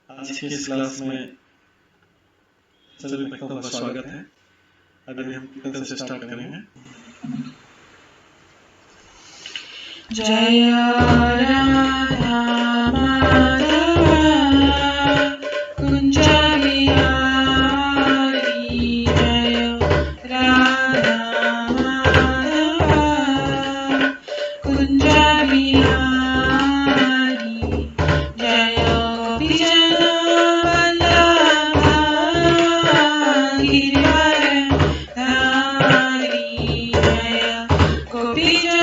आज की इस क्लास में सभी भक्तों का स्वागत है। अभी हम कीर्तन से स्टार्ट करेंगे। जय राधा माधव कुंज बिहारी, जय राधा माधव कुंज बिहारी, जय गोपीजन वल्लभ गिरिवर धारी, जय गोपीजन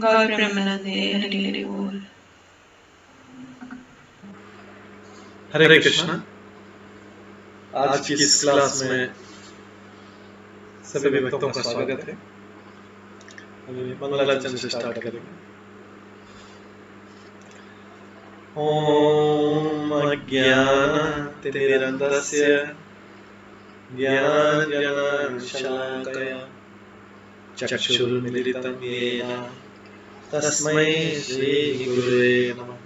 गौर प्रेमानंदे हरि हरि बोल। हरे कृष्णा। आज की इस क्लास में सभी भक्तों का स्वागत है। अभी मंगलाचरण से स्टार्ट करेंगे। ॐ अज्ञानतिमिरन्धस्य ज्ञानाञ्जनशलाकया चक्षुर्मिलितं येन तस्मै श्रीगुरुवे नमः।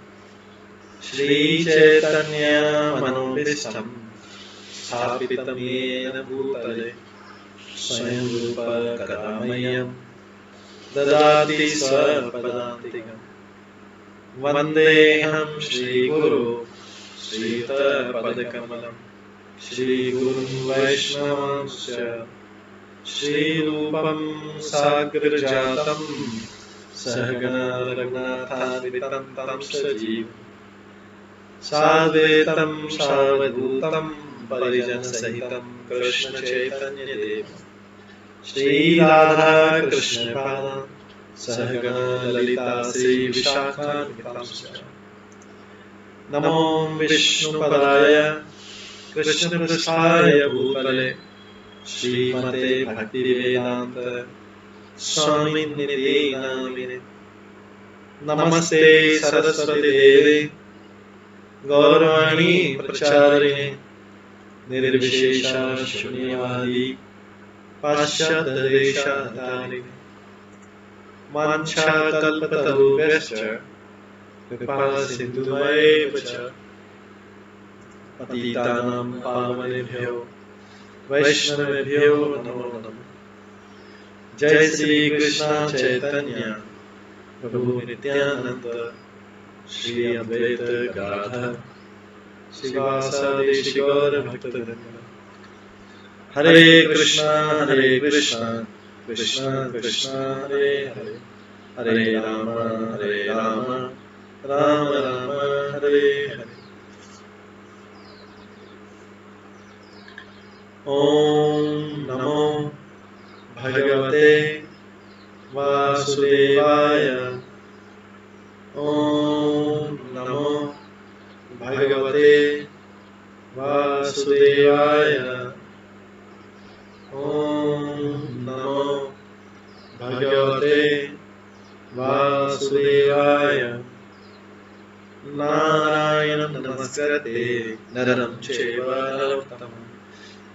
श्रीचैतन्यमनोभीष्टं स्थापितं येन भूतले स्वयं रूप कदा मह्यं ददाति स्वपदान्तिकम्। वन्देऽहं श्रीगुरो श्रीयुतपदकमलं श्रीगुरुं वैष्णवांश्च श्रीरूपं साग्रजातं सहगणा रघुनाथान्वितं तं सजीवं साद्वैतं सावधूतं परिजनसहितं कृष्णचैतन्यदेवं श्रीराधाकृष्णपादान् सहगणा ललिता श्रीविशाखान्वितांश्च। नमो विष्णुपदाय कृष्णपृष्ठाय भूतले श्रीमते भक्तिवेदान्त स्वामिनिधि नामिने। नमस्ते सरस्वती देवे गौरवाणी प्रचारिणे निर्विशेषा शून्यवादी पाश्चात्यदेशधारिणे। वाञ्छाकल्पतरुभ्यश्च कृपासिन्धुभ्येव च पतितानां पावनेभ्यो वैष्णवेभ्यो नमो नमः। जय श्री कृष्ण चैतन्य प्रभु नित्यानंद श्री अद्वैत गदाधर श्रीवासादि गौर भक्तवृंद। हरे कृष्णा कृष्णा कृष्णा हरे हरे, हरे राम राम राम हरे हरे। ओम नमो भगवते वासुदेवाय। ओम नमो भगवते वासुदेवाय। ओम नमो भगवते वासुदेवाय। नारायणं नमस्कृत्य नरं चैव नरोत्तमं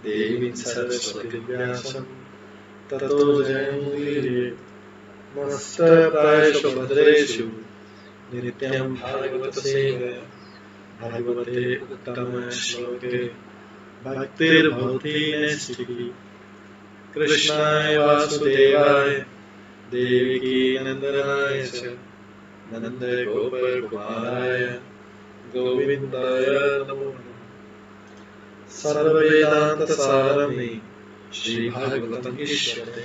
देवीं सरस्वतीं व्यासं ततो जयमुदीरयेत्। नमस्ते भद्रेषु नित्यं भागवत सेवया भगवते उत्तम श्लोके भक्तिर्भवति नैष्ठिकी। कृष्णाय वासुदेवाय देवकी नंदनाय च नन्दगोपकुमाराय गोविन्दाय नमो नमः। सर्ववेदान्तसारमे श्रीभागवतम् इष्यते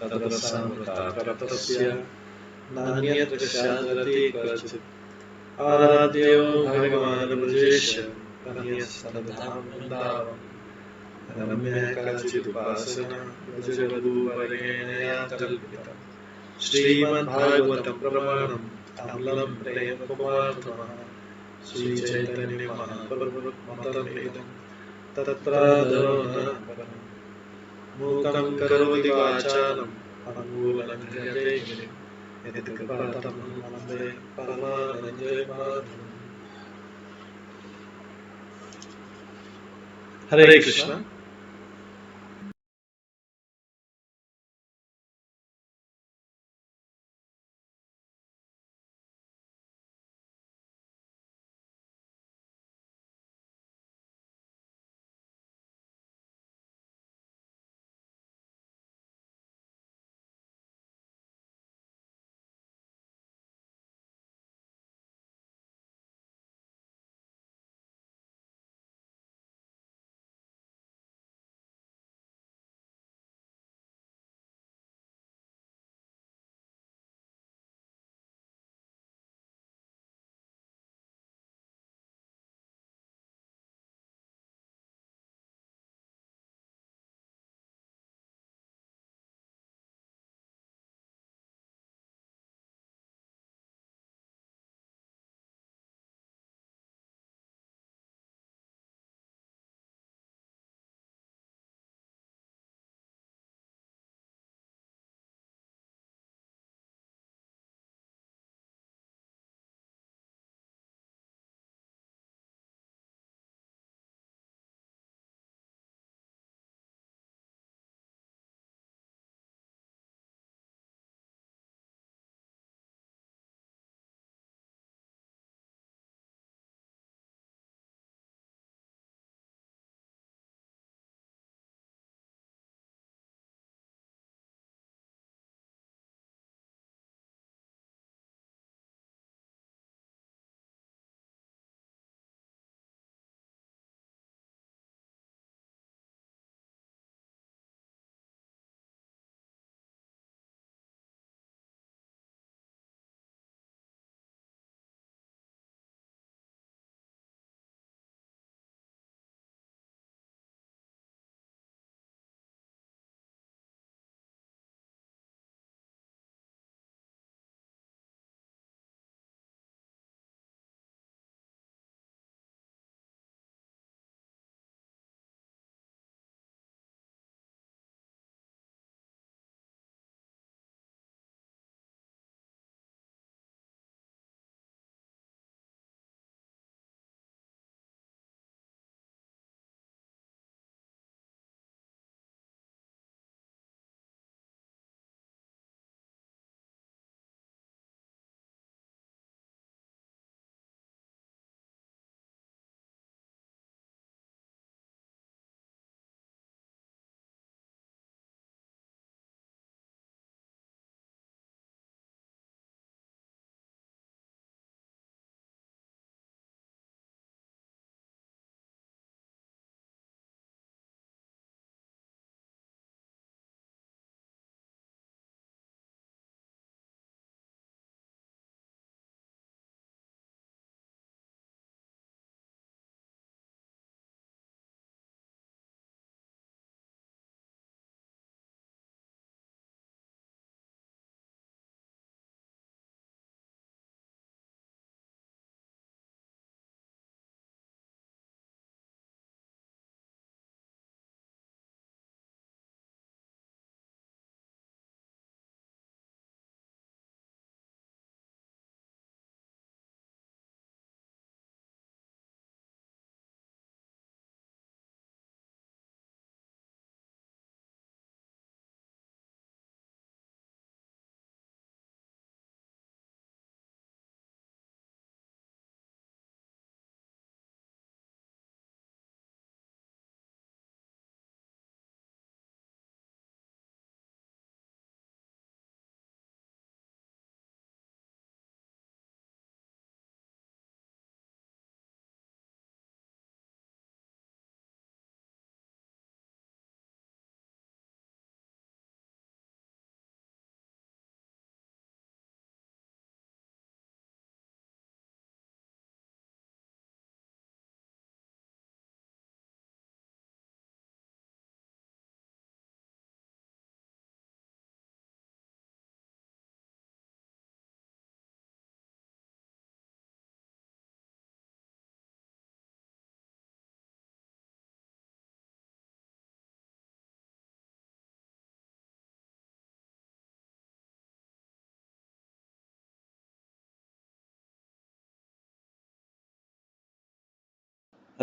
तदरसामृताप्तस्य नान्यत्र स्यादति क्वचित्। आराध्यो भगवान् ब्रजेश तनयस्तनधाम वृन्दावन। रम्या काचिदुपासना ब्रजवधूवरेण या कल्पिता। श्रीमद्भागवतं प्रमाणम् अमलं प्रेमकुमारतमः श्रीचैतन्यमहाप्रभुमतमिदं तत्रादरो न परम्। मूकं करोति वाचालं पङ्गुलङ्घ्यते गिरिं यत्कृपातमहं वन्दे परमानन्दमाधवम्। हरे कृष्ण।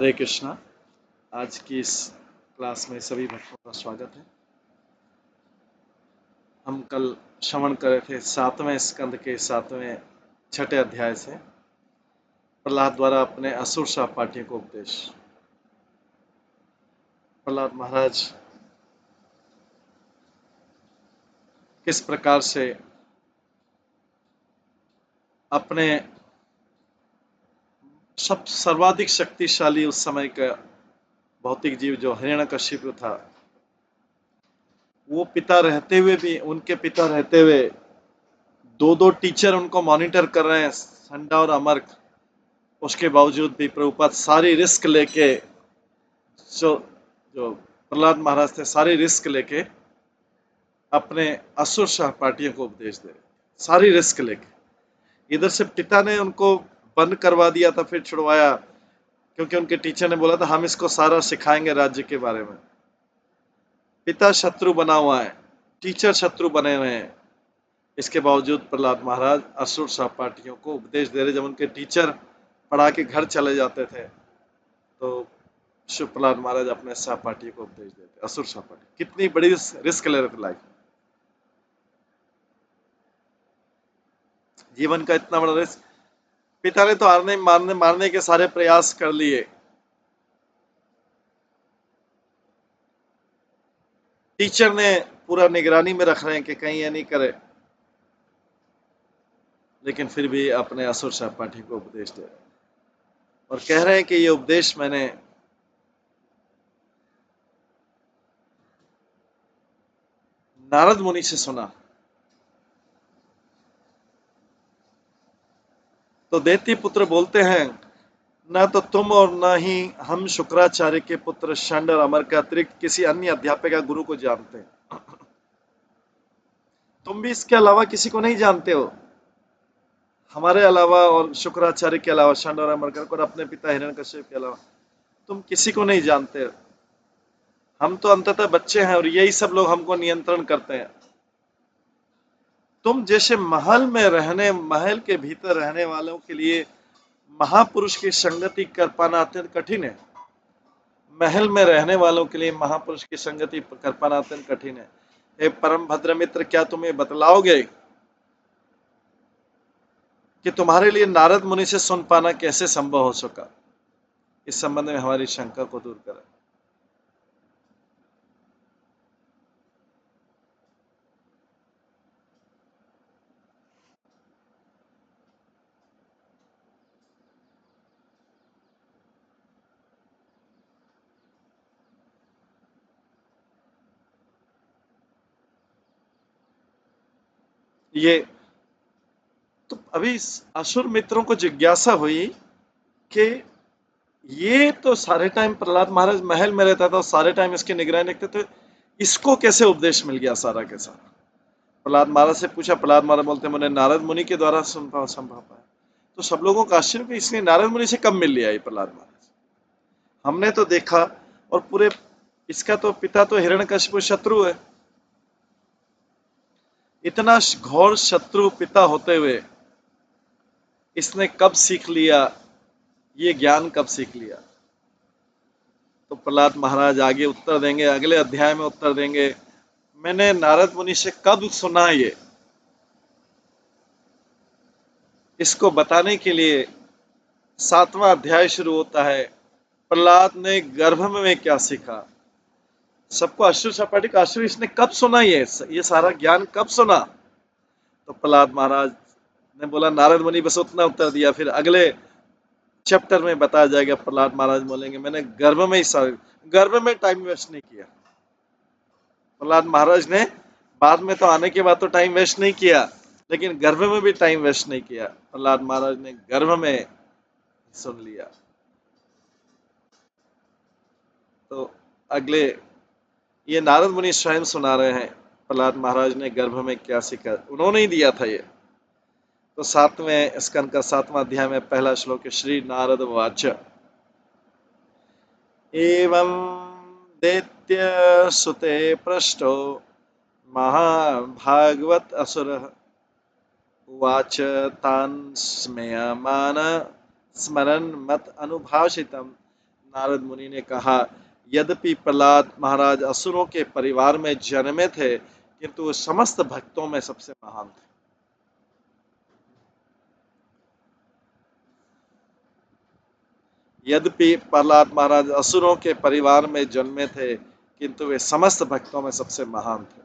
हरे कृष्णा। आज की इस क्लास में सभी भक्तों का स्वागत है। हम कल श्रवण कर रहे थे 7वें स्कंद के 6वें अध्याय से प्रहलाद द्वारा अपने असुर सहपाठियों को उपदेश। प्रहलाद महाराज किस प्रकार से अपने सब सर्वाधिक शक्तिशाली उस समय का भौतिक जीव जो हिरण्यकशिपु था, वो पिता रहते हुए भी, उनके पिता रहते हुए दो टीचर उनको मॉनिटर कर रहे हैं, संडा और अमर्क। उसके बावजूद भी प्रभुपाद सारी रिस्क लेके, जो प्रहलाद महाराज थे, सारी रिस्क लेके अपने असुर सहपाठियों को उपदेश दे रहे, सारी रिस्क लेके। इधर से पिता ने उनको बंद करवा दिया था, फिर छुड़वाया, क्योंकि उनके टीचर ने बोला था हम इसको सारा सिखाएंगे राज्य के बारे में। पिता शत्रु बना हुआ है, टीचर शत्रु बने हुए हैं, इसके बावजूद प्रहलाद महाराज असुर सहपाठियों को उपदेश दे रहे। जब उनके टीचर पढ़ा के घर चले जाते थे तो शिव प्रहलाद महाराज अपने सहपाठियों को उपदेश देते, असुर सहपाठी। कितनी बड़ी रिस्क ले रहे थे लाइफ, जीवन का इतना बड़ा रिस्क। पिता ने तो मारने के सारे प्रयास कर लिए, टीचर ने पूरा निगरानी में रख रहे हैं कि कहीं ये नहीं करे, लेकिन फिर भी अपने असुर सहपाठी को उपदेश दे रहे और कह रहे हैं कि ये उपदेश मैंने नारद मुनि से सुना। तो दैत्य पुत्र बोलते हैं, न तो तुम और न ही हम शुक्राचार्य के पुत्र शंड और अमर के अतिरिक्त किसी अन्य अध्यापक या गुरु को जानते। तुम भी इसके अलावा किसी को नहीं जानते हो, हमारे अलावा और शुक्राचार्य के अलावा, शंड और अमर और अपने पिता हिरण्यकशिप के अलावा तुम किसी को नहीं जानते। हम तो अंततः बच्चे हैं और यही सब लोग हमको नियंत्रण करते हैं। तुम जैसे महल के भीतर रहने वालों के लिए महापुरुष की संगति कर पाना अत्यंत कठिन है। महल में रहने वालों के लिए महापुरुष की संगति कर पाना अत्यंत कठिन है। हे परम भद्र मित्र, क्या तुम्हें बतलाओगे कि तुम्हारे लिए नारद मुनि से सुन पाना कैसे संभव हो सका? इस संबंध में हमारी शंका को दूर करें। ये तो अभी असुर मित्रों को जिज्ञासा हुई कि ये तो सारे टाइम प्रहलाद महाराज महल में रहता था और सारे टाइम इसकी निगरानी रखते थे, इसको कैसे उपदेश मिल गया सारा के सारा? प्रहलाद महाराज से पूछा। प्रहलाद महाराज बोलते हैं, मैंने नारद मुनि के द्वारा संभव पाया। तो सब लोगों का आश्चर्य कि इसने नारद मुनि से कब मिल लिया ये प्रहलाद महाराज? हमने तो देखा, और पूरे इसका तो पिता तो हिरण्यकशिपु शत्रु है। इतना घोर शत्रु पिता होते हुए इसने कब सीख लिया, ये ज्ञान कब सीख लिया? तो प्रहलाद महाराज आगे उत्तर देंगे, अगले अध्याय में उत्तर देंगे। मैंने नारद मुनि से कब सुना ये, इसको बताने के लिए 7वां अध्याय शुरू होता है। प्रहलाद ने गर्भ में क्या सीखा? सबको असुर सहपाठी का असुर इसने कब सुना, ये सारा ज्ञान कब सुना? तो प्रहलाद महाराज ने बोला नारद मुनि, बस उतना उत्तर दिया। फिर अगले चैप्टर में बताया जाएगा। प्रहलाद महाराज बोलेंगे मैंने गर्भ में टाइम वेस्ट नहीं किया। प्रहलाद महाराज ने बाद में तो आने के बाद तो टाइम वेस्ट नहीं किया, लेकिन गर्भ में भी टाइम वेस्ट नहीं किया। प्रहलाद महाराज ने गर्भ में सुन लिया। तो अगले ये नारद मुनि स्वयं सुना रहे हैं प्रहलाद महाराज ने गर्भ में क्या सीखा, उन्होंने ही दिया था ये। तो 7वें स्कंद का 7वां अध्याय में पहला श्लोक है, श्री नारद वाच एवं दैत्य सुते पृष्ठो महाभागवत असुरः उवाच तान् स्मयमान स्मरन् मत अनुभाषितं नारद मुनि ने कहा, यद्यपि प्रहलाद महाराज असुरों के परिवार में जन्मे थे, किंतु वे समस्त भक्तों में सबसे महान थे। यद्यपि प्रहलाद महाराज असुरों के परिवार में जन्मे थे, किंतु वे समस्त भक्तों में सबसे महान थे।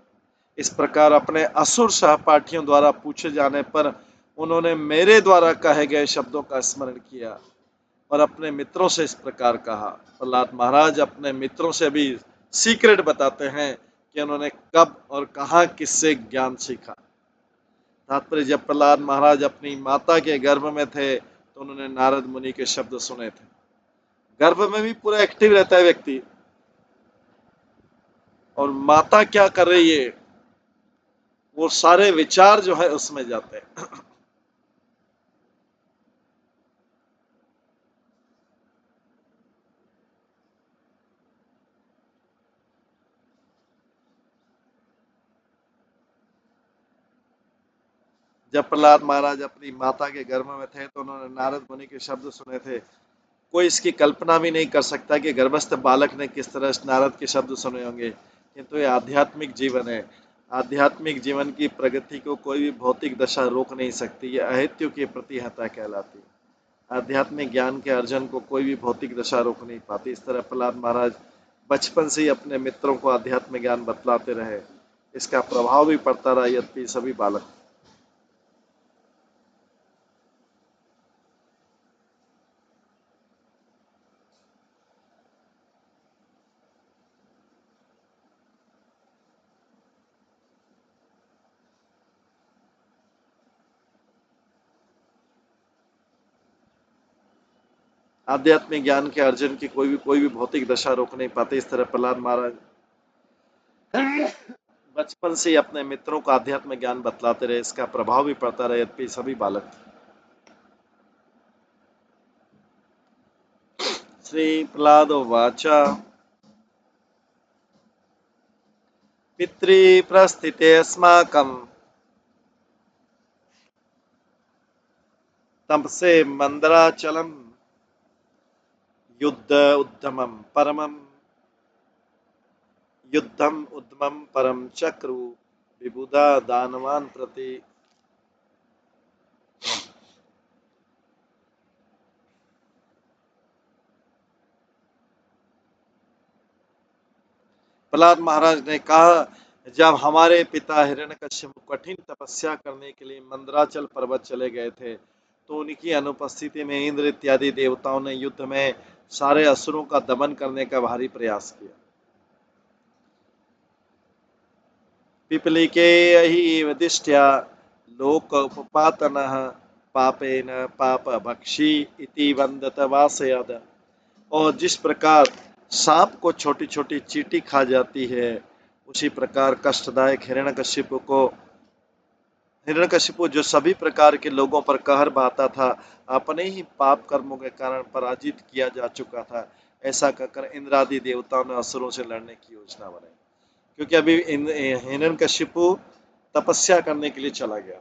इस प्रकार अपने असुर सहपाठियों द्वारा पूछे जाने पर उन्होंने मेरे द्वारा कहे गए शब्दों का स्मरण किया और अपने मित्रों से इस प्रकार कहा। प्रहलाद महाराज अपने मित्रों से भी सीक्रेट बताते हैं कि उन्होंने कब और कहाँ किससे ज्ञान सीखा। तात्पर्य, जब प्रहलाद महाराज अपनी माता के गर्भ में थे तो उन्होंने नारद मुनि के शब्द सुने थे। गर्भ में भी पूरा एक्टिव रहता है व्यक्ति, और माता क्या कर रही है वो सारे विचार जो है उसमें जाते हैं। जब प्रहलाद महाराज अपनी माता के गर्भ में थे तो उन्होंने नारद मुनि के शब्द सुने थे। कोई इसकी कल्पना भी नहीं कर सकता कि गर्भस्थ बालक ने किस तरह नारद के शब्द सुने होंगे, किंतु ये आध्यात्मिक जीवन है। आध्यात्मिक जीवन की प्रगति को कोई भी भौतिक दशा रोक नहीं सकती। यह अहेतु की प्रतिहता कहलाती है। आध्यात्मिक ज्ञान के अर्जन को कोई भी भौतिक दशा रोक नहीं पाती। इस तरह प्रहलाद महाराज बचपन से ही अपने मित्रों को आध्यात्मिक ज्ञान बतलाते रहे। इसका प्रभाव भी पड़ता रहा, यद्यपि सभी बालक। आध्यात्मिक ज्ञान के अर्जन की कोई भी भौतिक दशा रोक नहीं पाते। इस तरह प्रहलाद महाराज बचपन से ही अपने मित्रों को आध्यात्मिक ज्ञान बतलाते रहे। इसका प्रभाव भी पड़ता रहे, यद्यपि सभी बालक थे। श्री प्रहलाद उवाच पितृप्रस्थितेऽस्माकं तपसे मंदराचलम युद्धम उद्यमं परम चक्रु विबुधा दानवान प्रति। प्रहलाद महाराज ने कहा, जब हमारे पिता हिरण्यकश्यप कठिन तपस्या करने के लिए मंदराचल पर्वत चले गए थे तो उनकी अनुपस्थिति में इंद्र इत्यादि देवताओं ने युद्ध में सारे असुरों का दमन करने का भारी प्रयास किया। पिपलिके हि दिष्ट्या लोक उपपातनः पापेन पाप भक्षी इति वंदत वासयद। और जिस प्रकार सांप को छोटी छोटी चींटी खा जाती है, उसी प्रकार कष्टदायक हिरण्यकशिपु जो सभी प्रकार के लोगों पर कहर बहाता था, अपने ही पाप कर्मों के कारण पराजित किया जा चुका था। ऐसा कहकर इंद्रादि देवताओं ने असुरों से लड़ने की योजना बनाई, क्योंकि अभी हिरण्यकशिपु तपस्या करने के लिए चला गया।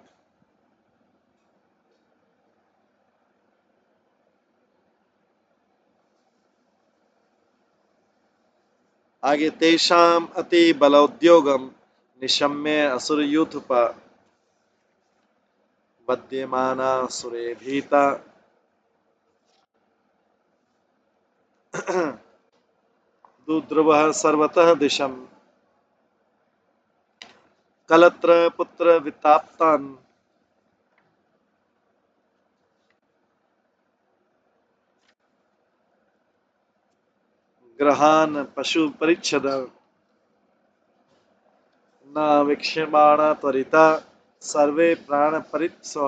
आगे, तेषाम अति बलोद्योगम निशम्य असुरयूथुप वद्यमाना सुरे भीता दुद्रुवः सर्वतः दिशम कलत्र पुत्र विताप्तान् ग्रहान पशु परिच्छद न वीक्ष्यमाण त्वरिता सर्वे प्राण परित्स्व।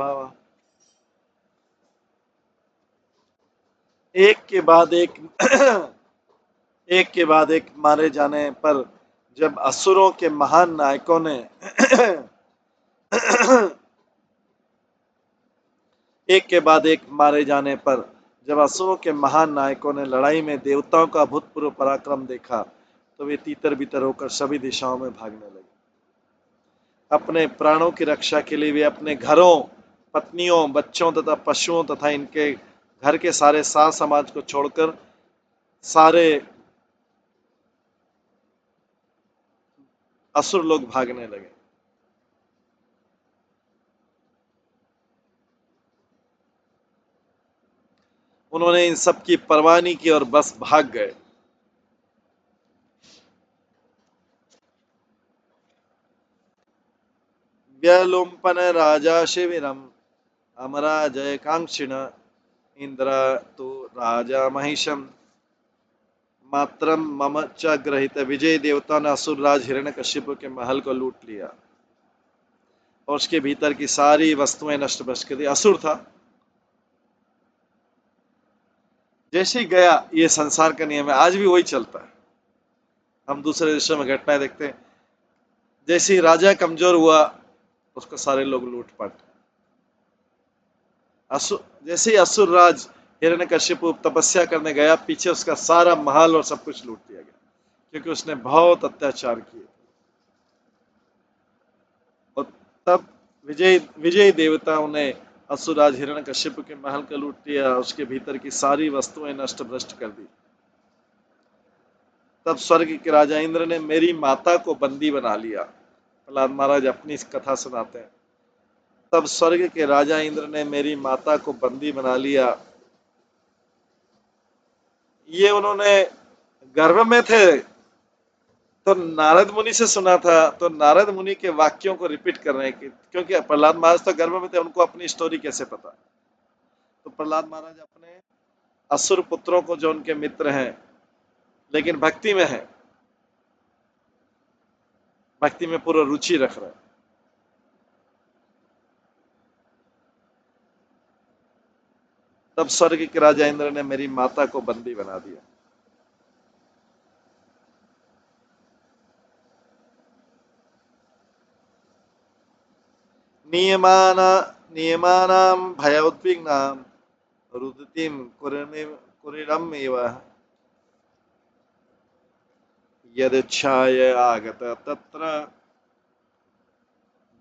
एक के बाद एक मारे जाने पर जब असुरों के महान नायकों ने एक के बाद एक मारे जाने पर जब असुरों के महान नायकों ने लड़ाई में देवताओं का भूतपूर्व पराक्रम देखा तो वे तीतर बितर होकर सभी दिशाओं में भागने लगे। अपने प्राणों की रक्षा के लिए वे अपने घरों, पत्नियों, बच्चों तथा पशुओं तथा इनके घर के सारे साज समाज को छोड़कर सारे असुर लोग भागने लगे। उन्होंने इन सब की परवाह नहीं की और बस भाग गए। व्यलुम्पन राजा शिविरम अमरा जय कांक्षिण इंद्र तो राजा महिषम मात्रम मम च ग्रहित। विजय देवता ने असुरराज हिरण्यकश्यप के महल को लूट लिया और उसके भीतर की सारी वस्तुएं नष्ट भ्रष्ट कर दी। असुर था, जैसे ही गया, ये संसार का नियम है, आज भी वही चलता है। हम दूसरे देशों में घटनाएं देखते हैं, जैसे ही राजा कमजोर हुआ उसको सारे लोग लूटपाट। असुर जैसे ही असुरराज हिरण्यकश्यप तपस्या करने गया, पीछे उसका सारा महल और सब कुछ लूट लिया गया, क्योंकि उसने बहुत अत्याचार किए। और तब विजय देवताओं ने असुरराज हिरण्यकश्यप के महल को लूट लिया, उसके भीतर की सारी वस्तुएं नष्ट भ्रष्ट कर दी। तब स्वर्ग के राजा इंद्र ने मेरी माता को बंदी बना लिया। प्रहलाद महाराज अपनी कथा सुनाते हैं। तब स्वर्ग के राजा इंद्र ने मेरी माता को बंदी बना लिया। ये उन्होंने गर्भ में थे तो नारद मुनि से सुना था, तो नारद मुनि के वाक्यों को रिपीट कर रहे हैं, क्योंकि प्रहलाद महाराज तो गर्भ में थे, उनको अपनी स्टोरी कैसे पता। तो प्रहलाद महाराज अपने असुर पुत्रों को, जो उनके मित्र हैं लेकिन भक्ति में है, भक्ति में पूरा रुचि रख रहे हैं, तब स्वर्ग के राजा इंद्र ने मेरी माता को बंदी बना दिया। नियमानां भयोद्विग्नां रुदतीं कुरिरमेव यदिच्छाय आगत तत्र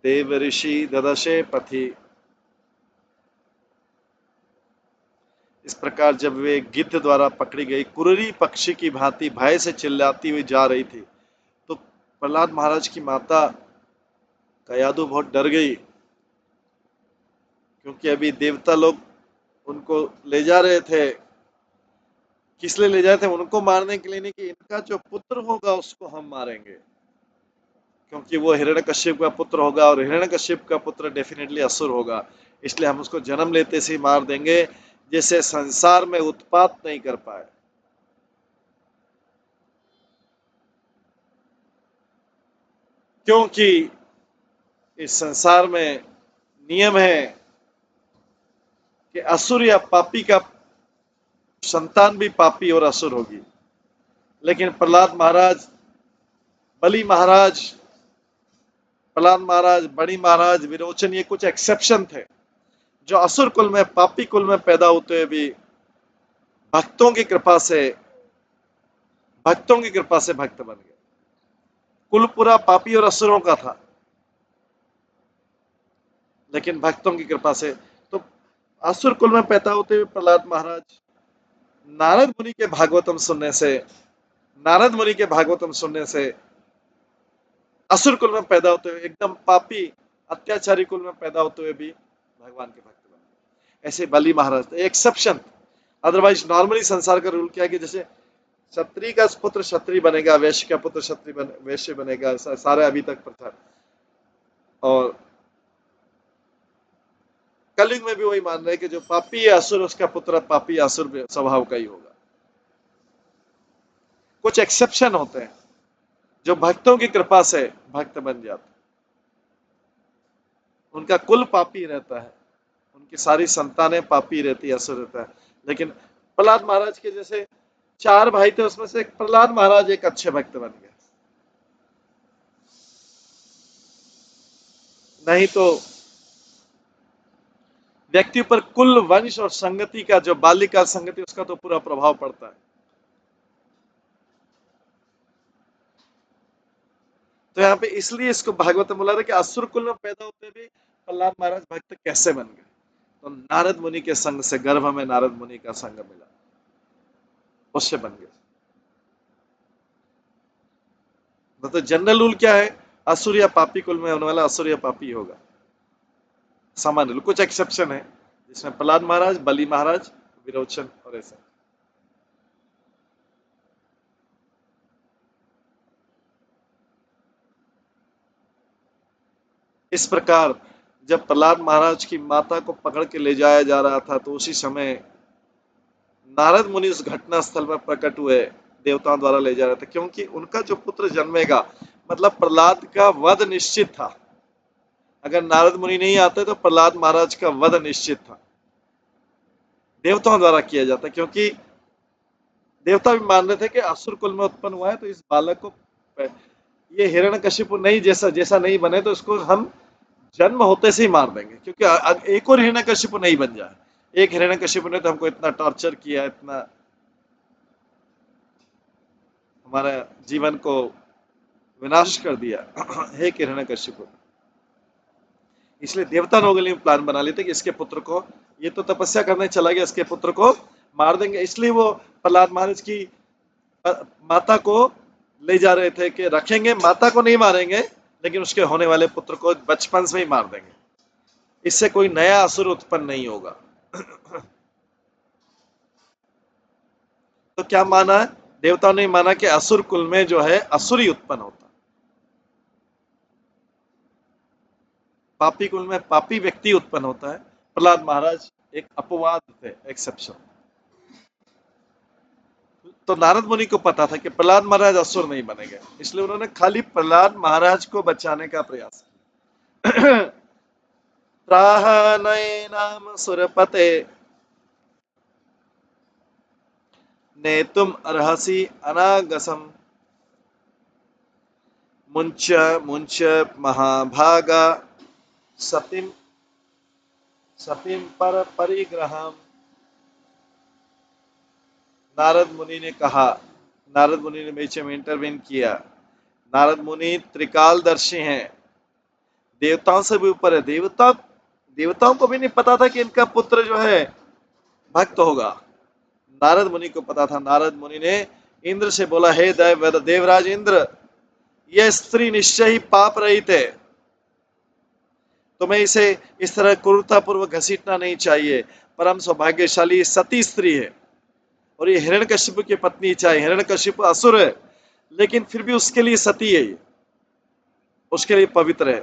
देवऋषि ददशे पथि। इस प्रकार जब वे गिद्ध द्वारा पकड़ी गई, कुररी पक्षी की भांति भय से चिल्लाती हुई जा रही थी, तो प्रहलाद महाराज की माता कयादु बहुत डर गई, क्योंकि अभी देवता लोग उनको ले जा रहे थे। किस लिए ले जाए थे? उनको मारने के लिए नहीं, कि इनका जो पुत्र होगा उसको हम मारेंगे, क्योंकि वो हिरण्यकश्यप का पुत्र होगा और हिरण्यकश्यप का पुत्र डेफिनेटली असुर होगा, इसलिए हम उसको जन्म लेते से ही मार देंगे, जिससे संसार में उत्पात नहीं कर पाए। क्योंकि इस संसार में नियम है कि असुर या पापी का संतान भी पापी और असुर होगी। लेकिन प्रहलाद महाराज, बलि महाराज, प्रहलाद महाराज, बड़ी महाराज, विरोचन, ये कुछ एक्सेप्शन थे जो असुर कुल में, पापी कुल में पैदा होते हुए भी भक्तों की कृपा से भक्त बन गए। कुल पूरा पापी और असुरों का था, लेकिन भक्तों की कृपा से। तो असुर कुल में पैदा होते हुए प्रहलाद महाराज नारद मुनि के भागवतम सुनने से असुर कुल में पैदा होते हुए, एकदम पापी अत्याचारी कुल में पैदा होते हुए भी भगवान के भक्त बने। ऐसे बलि महाराज एक्सेप्शन। अदरवाइज नॉर्मली संसार का रूल क्या है कि जैसे क्षत्रिय का पुत्र क्षत्रिय बनेगा, वैश्य का पुत्र वैश्य बनेगा, सारे अभी तक प्रथा। और कलयुग में भी वही मान रहे हैं कि जो पापी है असुर, उसका पुत्र पापी असुर स्वभाव का ही होगा। कुछ एक्सेप्शन होते हैं जो भक्तों की कृपा से भक्त बन जाते, उनका कुल पापी रहता है, उनकी सारी संतानें पापी रहती है, असुर रहता है। लेकिन प्रहलाद महाराज के जैसे 4 भाई थे, उसमें से एक प्रहलाद महाराज एक अच्छे भक्त बन गए। नहीं तो व्यक्ति पर कुल, वंश और संगति का, जो बाल्यकाल संगति, उसका तो पूरा प्रभाव पड़ता है। तो यहाँ पे इसलिए इसको भागवत में बोला था कि असुर कुल में पैदा होते भी प्रहलाद महाराज भक्त कैसे बन गए। तो नारद मुनि के संग से, गर्भ में नारद मुनि का संग मिला, उससे बन गए। तो जनरल रूल क्या है? असुर या पापी कुल में होने वाला असुर या पापी होगा। सामान्य रूल, कुछ एक्सेप्शन है जिसमें प्रहलाद महाराज, बलि महाराज, विरोचन और ऐसा। इस प्रकार जब प्रहलाद महाराज की माता को पकड़ के ले जाया जा रहा था तो उसी समय नारद मुनि उस घटना स्थल पर प्रकट हुए, देवताओं द्वारा ले जा रहे थे, क्योंकि उनका जो पुत्र जन्मेगा, मतलब प्रहलाद का वध निश्चित था। अगर नारद मुनि नहीं आते तो प्रहलाद महाराज का वध निश्चित था, देवताओं द्वारा किया जाता, क्योंकि देवता भी मान रहे थे कि असुर कुल में उत्पन्न हुआ है तो इस बालक को, ये हिरण्यकशिपु नहीं जैसा नहीं बने तो इसको हम जन्म होते से ही मार देंगे, क्योंकि एक और हिरण्यकशिपु नहीं बन जाए। एक हिरण्यकशिपु ने तो हमको इतना टॉर्चर किया, इतना हमारा जीवन को विनाश कर दिया, हे हिरण्यकशिपु। इसलिए देवता लोगों ने प्लान बना लिया था कि इसके पुत्र को, ये तो तपस्या करने चला गया, इसके पुत्र को मार देंगे। इसलिए वो प्रहलाद महाराज की माता को ले जा रहे थे कि रखेंगे, माता को नहीं मारेंगे लेकिन उसके होने वाले पुत्र को बचपन से ही मार देंगे, इससे कोई नया असुर उत्पन्न नहीं होगा। तो क्या माना है? देवताओं ने माना कि असुर कुल में जो है असुर ही उत्पन्न होता, पापी कुल में पापी व्यक्ति उत्पन्न होता है। प्रहलाद महाराज एक अपवाद थे, एक्सेप्शन। तो नारद मुनि को पता था कि प्रहलाद महाराज असुर नहीं बनेंगे, इसलिए उन्होंने खाली प्रहलाद महाराज को बचाने का प्रयास किया। त्राह नयनाम सुरपते नेतुम अर्हसि अनागसम मुंच मुंच महाभागा सतिम सतिम पर परिग्रहम। नारद मुनि ने कहा, नारद मुनि ने बीच में इंटरवेन किया। नारद मुनि त्रिकालदर्शी हैं, देवताओं से भी ऊपर है। देवताओं को भी नहीं पता था कि इनका पुत्र जो है भक्त होगा, नारद मुनि को पता था। नारद मुनि ने इंद्र से बोला, हे देवराज इंद्र, यह स्त्री निश्चय ही पाप रहित है, तुम्हें इसे इस तरह क्रूरतापूर्वक घसीटना नहीं चाहिए। परम सौभाग्यशाली सती स्त्री है, और ये हिरण्यकशिपु की पत्नी, चाहे हिरण्यकशिपु असुर है लेकिन फिर भी उसके लिए सती है, ये उसके लिए पवित्र है,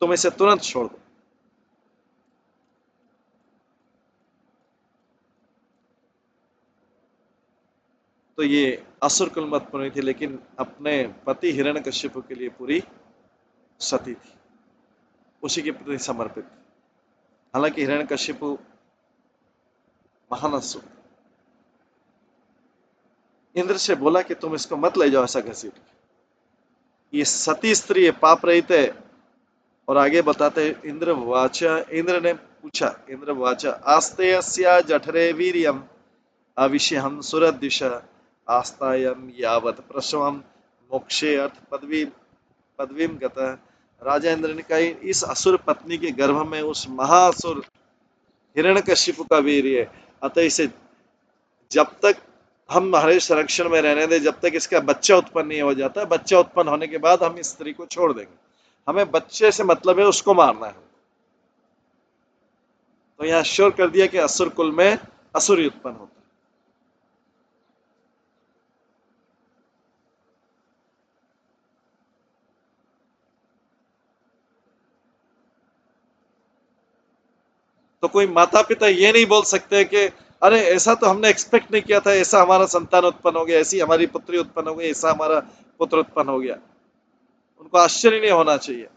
तुम इसे तुरंत छोड़ दो। तो ये असुर कुल में उत्पन्न हुई थी, लेकिन अपने पति हिरण्यकशिपु के लिए पूरी सती थी, उसी के प्रति समर्पित थी। हालांकि हिरण्यकशिपु महान असुर, इंद्र से बोला कि तुम इसको मत ले जाओ ऐसा घसीट के, ये सती स्त्री है, पाप रहित है। और आगे बताते इंद्र वाचा, इंद्र ने पूछा, इंद्र वाचा आस्ते अस्या जठरे वीर्यम अविष्यहम सुरदिश आस्तायम यावत प्रसवम मोक्षे अर्थ पदवीम गता। राजा इंद्र ने कहा, इस असुर पत्नी के गर्भ में उस महाअसुर हिरण्यकशिपु का वीर्य है, अतः इसे जब तक हम हमारे संरक्षण में रहने दें, जब तक इसका बच्चा उत्पन्न नहीं हो जाता। बच्चा उत्पन्न होने के बाद हम इस स्त्री को छोड़ देंगे, हमें बच्चे से मतलब है, उसको मारना है। तो यहां श्योर कर दिया कि असुर कुल में असुर ही उत्पन्न होता है। तो कोई माता पिता ये नहीं बोल सकते कि अरे ऐसा तो हमने एक्सपेक्ट नहीं किया था, ऐसा हमारा संतान उत्पन्न हो गया, ऐसी हमारी पुत्री उत्पन्न हो गई, ऐसा हमारा पुत्र उत्पन्न हो गया। उनको आश्चर्य नहीं होना चाहिए,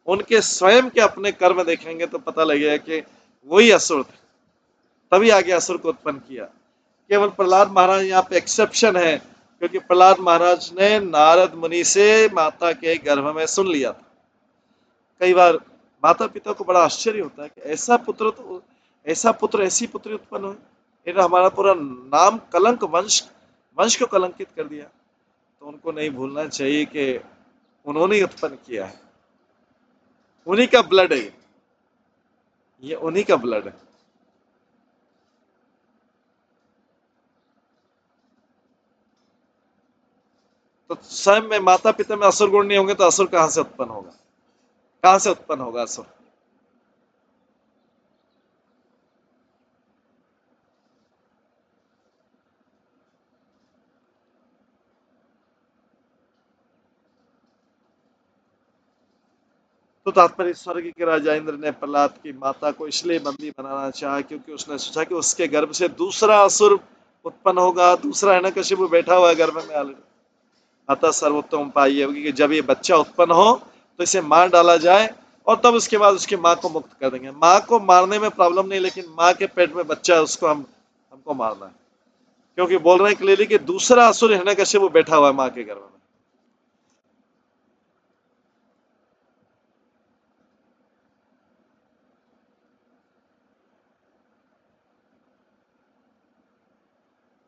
उनके स्वयं के अपने कर्म देखेंगे तो पता लगेगा कि वही असुर थे, तभी आगे असुर को उत्पन्न किया। केवल प्रहलाद महाराज यहाँ पे एक्सेप्शन है, क्योंकि प्रहलाद महाराज ने नारद मुनि से माता के गर्भ में सुन लिया था। कई बार माता पिता को बड़ा आश्चर्य होता है कि ऐसा पुत्र ऐसी पुत्री उत्पन्न हुई, इन्होंने हमारा पूरा नाम कलंक, वंश को कलंकित कर दिया। तो उनको नहीं भूलना चाहिए कि उन्होंने उत्पन्न किया है, उन्हीं का ब्लड है, ये उन्हीं का ब्लड है। तो स्वयं में माता पिता में असुर गुण नहीं होंगे तो असुर कहां से उत्पन्न होगा? कहां से उत्पन्न होगा असुर? तो तात्पर्य स्वर्ग के राजा इंद्र ने प्रहलाद की माता को इसलिए बंदी बनाना चाहा क्योंकि उसने सोचा कि उसके गर्भ से दूसरा असुर उत्पन्न होगा, दूसरा हिरण्यकशिपु बैठा हुआ है गर्भ में ऑलरेडी। अतः सर्वोत्तम उपाय ये होगी कि जब ये बच्चा उत्पन्न हो तो इसे मार डाला जाए और तब उसके बाद उसकी माँ को मुक्त कर देंगे। माँ को मारने में प्रॉब्लम नहीं, लेकिन माँ के पेट में बच्चा है उसको हमको मारना है, क्योंकि बोल रहे हैं क्लियरली कि दूसरा असुर हिरण्यकशिपु बैठा हुआ है माँ के गर्भ में।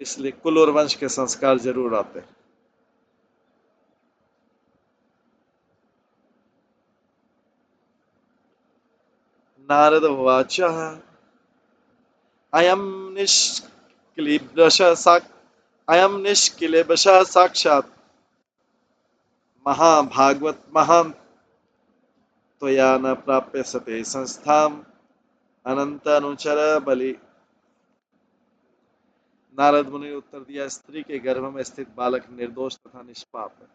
इसलिए कुल और वंश के संस्कार जरूर आते हैं। नारद उवाच अयम निष्किलेबशः साक्षात् महाभागवत महान त्वया न प्राप्य सते संस्थाम अनंत अनुचर बलि। नारद मुनि ने उत्तर दिया, स्त्री के गर्भ में स्थित बालक निर्दोष तथा निष्पाप है।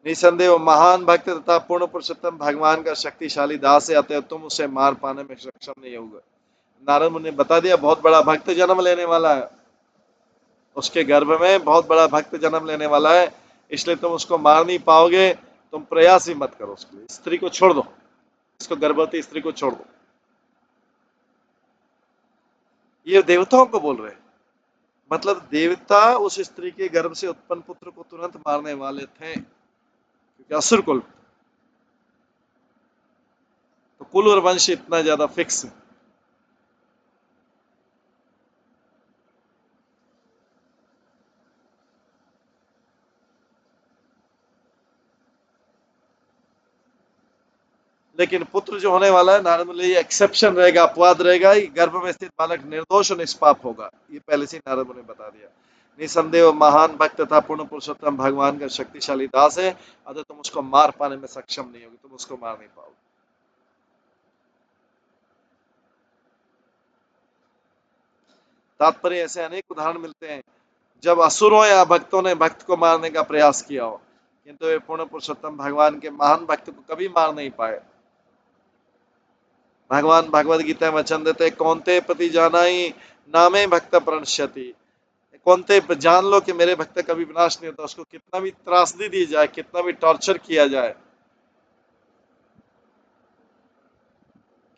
निसंदेह महान भक्त तथा पूर्ण पुरुषोत्तम भगवान का शक्तिशाली दास है, अतः तुम उसे मार पाने में सक्षम नहीं होगा। नारद मुनि ने बता दिया, बहुत बड़ा भक्त जन्म लेने वाला है, उसके गर्भ में बहुत बड़ा भक्त जन्म लेने वाला है, इसलिए तुम उसको मार नहीं पाओगे। तुम प्रयास भी मत करो उसके लिए, स्त्री को छोड़ दो, इसको गर्भवती स्त्री को छोड़ दो। ये देवताओं को बोल रहे हैं, मतलब देवता उस स्त्री के गर्भ से उत्पन्न पुत्र को तुरंत मारने वाले थे, क्योंकि असुर कुल तो कुल और वंश इतना ज्यादा फिक्स है। लेकिन पुत्र जो होने वाला है, नारद मुनि ये एक्सेप्शन रहेगा, अपवाद रहेगा, गर्भ में स्थित बालक निर्दोष और निष्पाप होगा, ये पहले से नारद मुनि ने बता दिया। निसंदेह महान भक्त तथा पूर्ण पुरुषोत्तम भगवान का शक्तिशाली दास है, अतः तुम उसको मार पाने में सक्षम नहीं होगी, तुम उसको मार नहीं पाओगे। तात्पर्य ऐसे अनेक उदाहरण मिलते हैं जब असुरों या भक्तों ने भक्त को मारने का प्रयास किया हो, किंतु वे पूर्ण पुरुषोत्तम भगवान के महान भक्त को कभी मार नहीं पाए। भगवान भगवद गीता में वचन देते, कौनते प्रति जानाई नामे भक्त प्रणश्यति। कौनते जान लो कि मेरे भक्त कभी विनाश नहीं होता, उसको कितना भी त्रासदी दी जाए, कितना भी टॉर्चर किया जाए,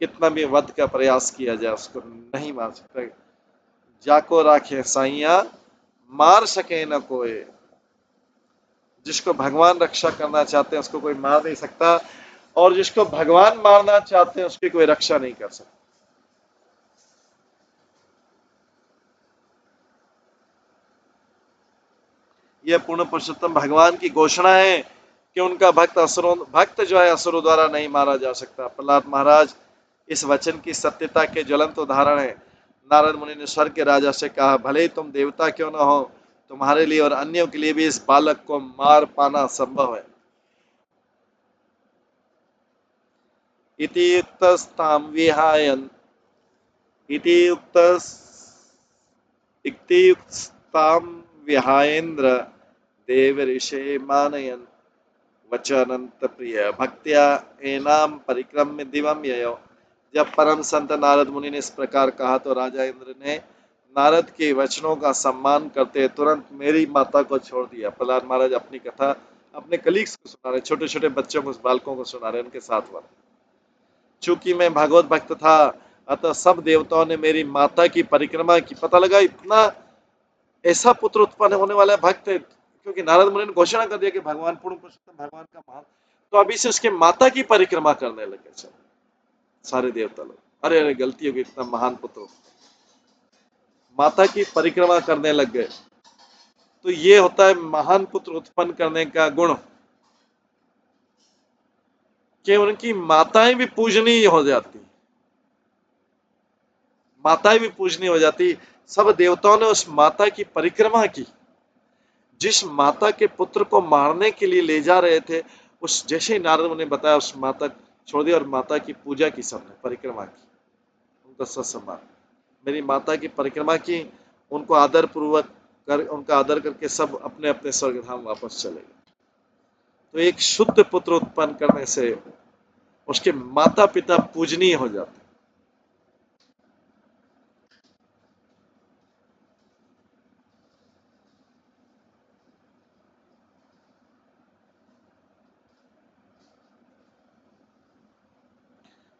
कितना भी वध का प्रयास किया जाए, उसको नहीं मार सकते। जाको राखे साइया मार सके न कोई। जिसको भगवान रक्षा करना चाहते हैं उसको कोई मार नहीं सकता, और जिसको भगवान मारना चाहते हैं उसकी कोई रक्षा नहीं कर सकता। यह पूर्ण पुरुषोत्तम भगवान की घोषणा है कि उनका भक्त जो है असुरों द्वारा नहीं मारा जा सकता। प्रहलाद महाराज इस वचन की सत्यता के ज्वलंत उदाहरण है। नारद मुनि ने स्वर्ग के राजा से कहा, भले ही तुम देवता क्यों न हो, तुम्हारे लिए और अन्यों के लिए भी इस बालक को मार पाना संभव है। इति युक्तस्तां विहायन् इति युक्तस्तां विहायेन्द्र देव ऋषे मानयन् वचनंत प्रिय भक्त्या एनाम परिक्रम्य दिवम ययो। जब परम संत नारद मुनि ने इस प्रकार कहा तो राजा इंद्र ने नारद के वचनों का सम्मान करते तुरंत मेरी माता को छोड़ दिया। प्रहलाद महाराज अपनी कथा अपने कलीग्स को सुना रहे, छोटे छोटे बच्चों को, बालकों को सुना रहे, उनके साथ वाले। चूंकि मैं भागवत भक्त था, अतः सब देवताओं ने मेरी माता की परिक्रमा की। पता लगा इतना ऐसा पुत्र उत्पन्न होने वाला भक्त है, क्योंकि नारद मुनि ने घोषणा कर दिया कि भगवान पूर्ण पुरुषोत्तम भगवान का महान, तो अभी से उसके माता की परिक्रमा करने लगे सारे देवता लोग। अरे अरे गलती हो गई, इतना महान पुत्र माता की परिक्रमा करने लग गए। तो ये होता है महान पुत्र उत्पन्न करने का गुण, कि उनकी माताएं भी पूजनीय हो जाती। माताएं भी पूजनीय हो जाती। सब देवताओं ने उस माता की परिक्रमा की। जिस माता के पुत्र को मारने के लिए ले जा रहे थे, उस जैसे ही नारद मुनि ने बताया, उस माता छोड़ दी और माता की पूजा की, सबने परिक्रमा की, उनका सत्सम्मान। मेरी माता की परिक्रमा की, उनको आदर पूर्वक उनका आदर करके सब अपने अपने स्वर्गधाम वापस चले गए। तो एक शुद्ध पुत्र उत्पन्न करने से उसके माता पिता पूजनीय हो जाते।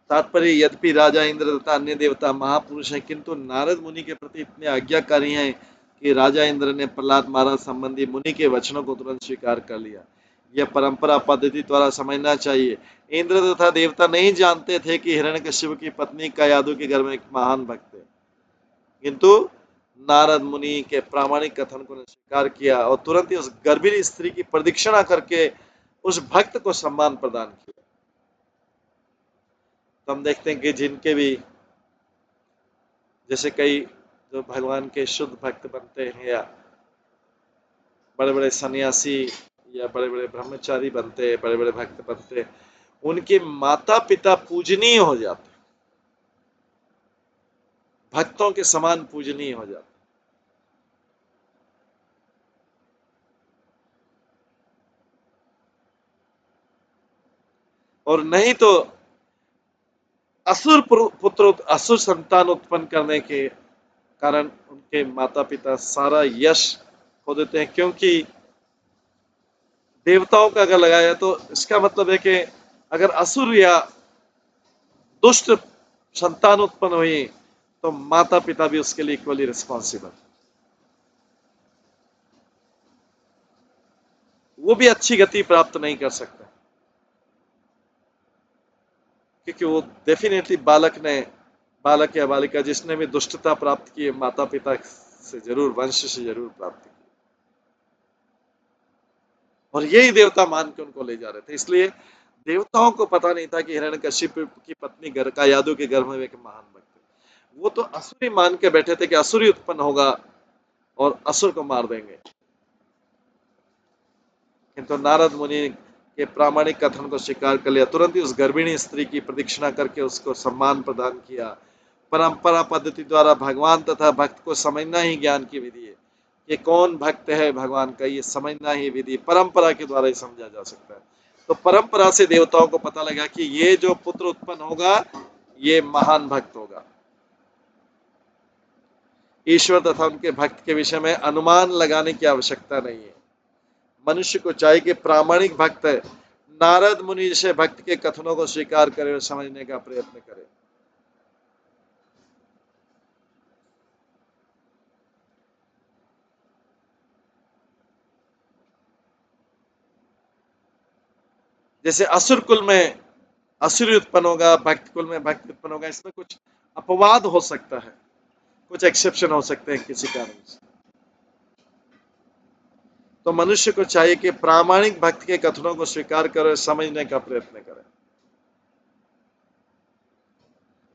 तात्पर्य, यद्यपि राजा इंद्र तथा अन्य देवता महापुरुष हैं, किंतु नारद मुनि के प्रति इतने आज्ञाकारी हैं कि राजा इंद्र ने प्रहलाद महाराज संबंधी मुनि के वचनों को तुरंत स्वीकार कर लिया। यह परंपरा पद्धति द्वारा समझना चाहिए। इंद्र तथा देवता नहीं जानते थे कि हिरण्यकशिपु की पत्नी कायादु के घर में एक महान भक्त है, किंतु नारद मुनि के प्रामाणिक कथन को स्वीकार किया और तुरंत ही उस गर्भिणी स्त्री की प्रदक्षिणा करके उस भक्त को सम्मान प्रदान किया। तो हम देखते हैं कि जिनके भी, जैसे कई जो भगवान के शुद्ध भक्त बनते हैं, या बड़े बड़े सन्यासी या बड़े बड़े ब्रह्मचारी बनते हैं, बड़े बड़े भक्त बनते हैं, उनके माता पिता पूजनीय हो जाते, भक्तों के समान पूजनीय हो जाते। और नहीं तो असुर संतान उत्पन्न करने के कारण उनके माता पिता सारा यश खो देते हैं। क्योंकि देवताओं का अगर लगाया तो इसका मतलब है कि अगर असुर या दुष्ट संतान उत्पन्न हुई तो माता पिता भी उसके लिए इक्वली रिस्पॉन्सिबल, वो भी अच्छी गति प्राप्त नहीं कर सकते, क्योंकि वो डेफिनेटली बालक या बालिका जिसने भी दुष्टता प्राप्त की है, माता पिता से जरूर, वंश से जरूर प्राप्त की, और यही देवता मान के उनको ले जा रहे थे। इसलिए देवताओं को पता नहीं था कि हिरण्यकशिपु की पत्नी कायादु के गर्भ में एक महान भक्त है। वो तो असुर ही मान के बैठे थे कि असुर ही उत्पन्न होगा और असुर को मार देंगे। किंतु नारद मुनि के प्रामाणिक कथन को स्वीकार कर लिया, तुरंत ही उस गर्भिणी स्त्री की प्रदक्षिणा करके उसको सम्मान प्रदान किया। परंपरा पद्धति द्वारा भगवान तथा भक्त को समझना ही ज्ञान की विधि है। ये कौन भक्त है भगवान का, ये समझना ही विधि, परंपरा के द्वारा ही समझा जा सकता है। तो परंपरा से देवताओं को पता लगा कि ये जो पुत्र उत्पन्न होगा ये महान भक्त होगा। ईश्वर तथा उनके भक्त के विषय में अनुमान लगाने की आवश्यकता नहीं है। मनुष्य को चाहिए कि प्रामाणिक भक्त है, नारद मुनि जैसे भक्त के कथनों को स्वीकार करे और समझने का प्रयत्न करे। जैसे असुर कुल में असुर उत्पन्न होगा, भक्त कुल में भक्त उत्पन्न होगा, इसमें कुछ अपवाद हो सकता है, कुछ एक्सेप्शन हो सकते हैं किसी कारण से। तो मनुष्य को चाहिए कि प्रामाणिक भक्त के कथनों को स्वीकार करे, समझने का प्रयत्न करे।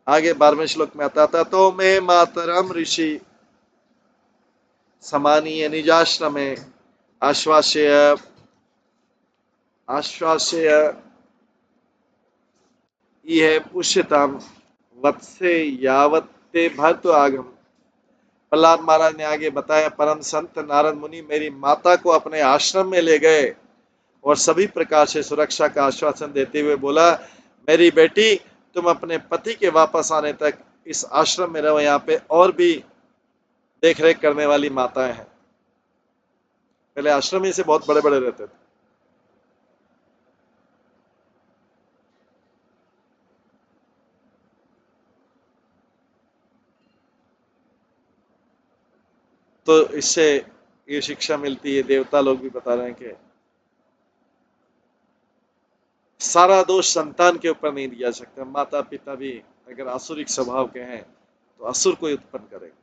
आगे 12वें श्लोक में आता था, तो मैं मातरम ऋषि समानीय निजाश्रमे आश्वास्य आश्वास्य यह पुष्यताम वत्से यावत्ते भर्तु आगम। प्रहलाद महाराज ने आगे बताया, परम संत नारद मुनि मेरी माता को अपने आश्रम में ले गए और सभी प्रकार से सुरक्षा का आश्वासन देते हुए बोला, मेरी बेटी तुम अपने पति के वापस आने तक इस आश्रम में रहो, यहाँ पे और भी देख रेख करने वाली माताएं हैं। पहले आश्रम ही से बहुत बड़े बड़े रहते थे। तो इससे ये शिक्षा मिलती है, देवता लोग भी बता रहे हैं कि सारा दोष संतान के ऊपर नहीं दिया सकता। माता पिता भी अगर आसुरिक स्वभाव के हैं तो असुर को उत्पन्न करेंगे।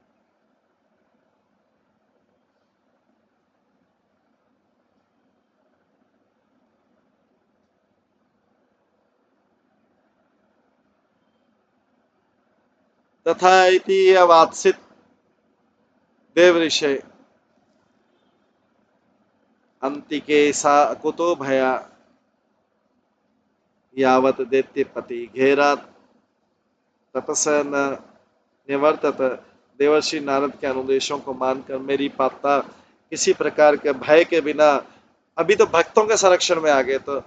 तथा इति अवात्सित देव ऋषे अंतिके सा कुतो भया यावत दैत्य पति घेरा तपस न निवर्तत। देवर्षि नारद के अनुदेशों को मानकर मेरी माता किसी प्रकार के भय के बिना, अभी तो भक्तों के संरक्षण में आ गए, तो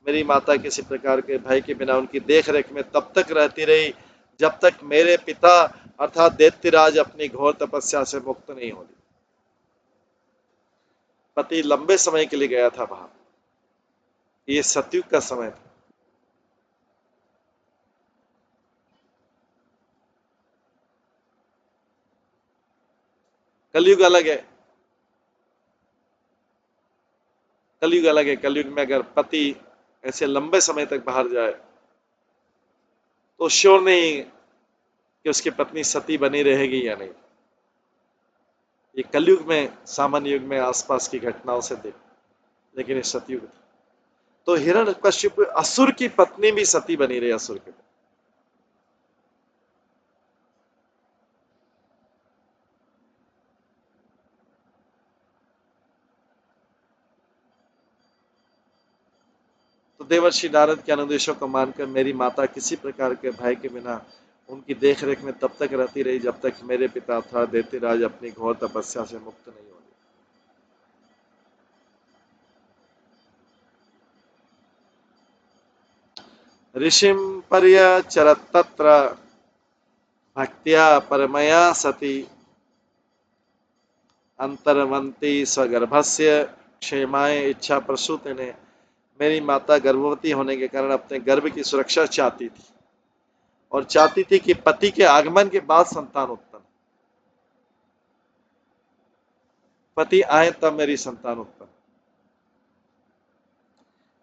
मेरी माता किसी प्रकार के भय के बिना उनकी देख रेख में तब तक रहती रही जब तक मेरे पिता अर्थात दैत्यराज अपनी घोर तपस्या से मुक्त नहीं हो ली। पति लंबे समय के लिए गया था बाहर, ये सतयुग का समय था। कलयुग अलग है, कलयुग अलग है। कलयुग में अगर पति ऐसे लंबे समय तक बाहर जाए तो श्योर नहीं कि उसकी पत्नी सती बनी रहेगी या नहीं। ये कलयुग में, सामान्य युग में आसपास की घटनाओं से देख, लेकिन ये सतयुग था। तो हिरण्यकश्यप असुर की पत्नी भी सती बनी रही असुर के। तो देवर्षि नारद के अनुदेशों को मानकर मेरी माता किसी प्रकार के भय के बिना उनकी देखरेख में तब तक रहती रही जब तक मेरे पिता अर्थात दैत्यराज अपनी घोर तपस्या से मुक्त नहीं हो। ऋषिं पर्यचरत्तत्र भक्त्या परमया सती अंतर्वंती स्वगर्भस्य क्षेमाय इच्छा प्रसूत ने। मेरी माता गर्भवती होने के कारण अपने गर्भ की सुरक्षा चाहती थी और चाहती थी कि पति के आगमन के बाद संतान उत्पन्न, पति आए तब मेरी संतान उत्पन्न।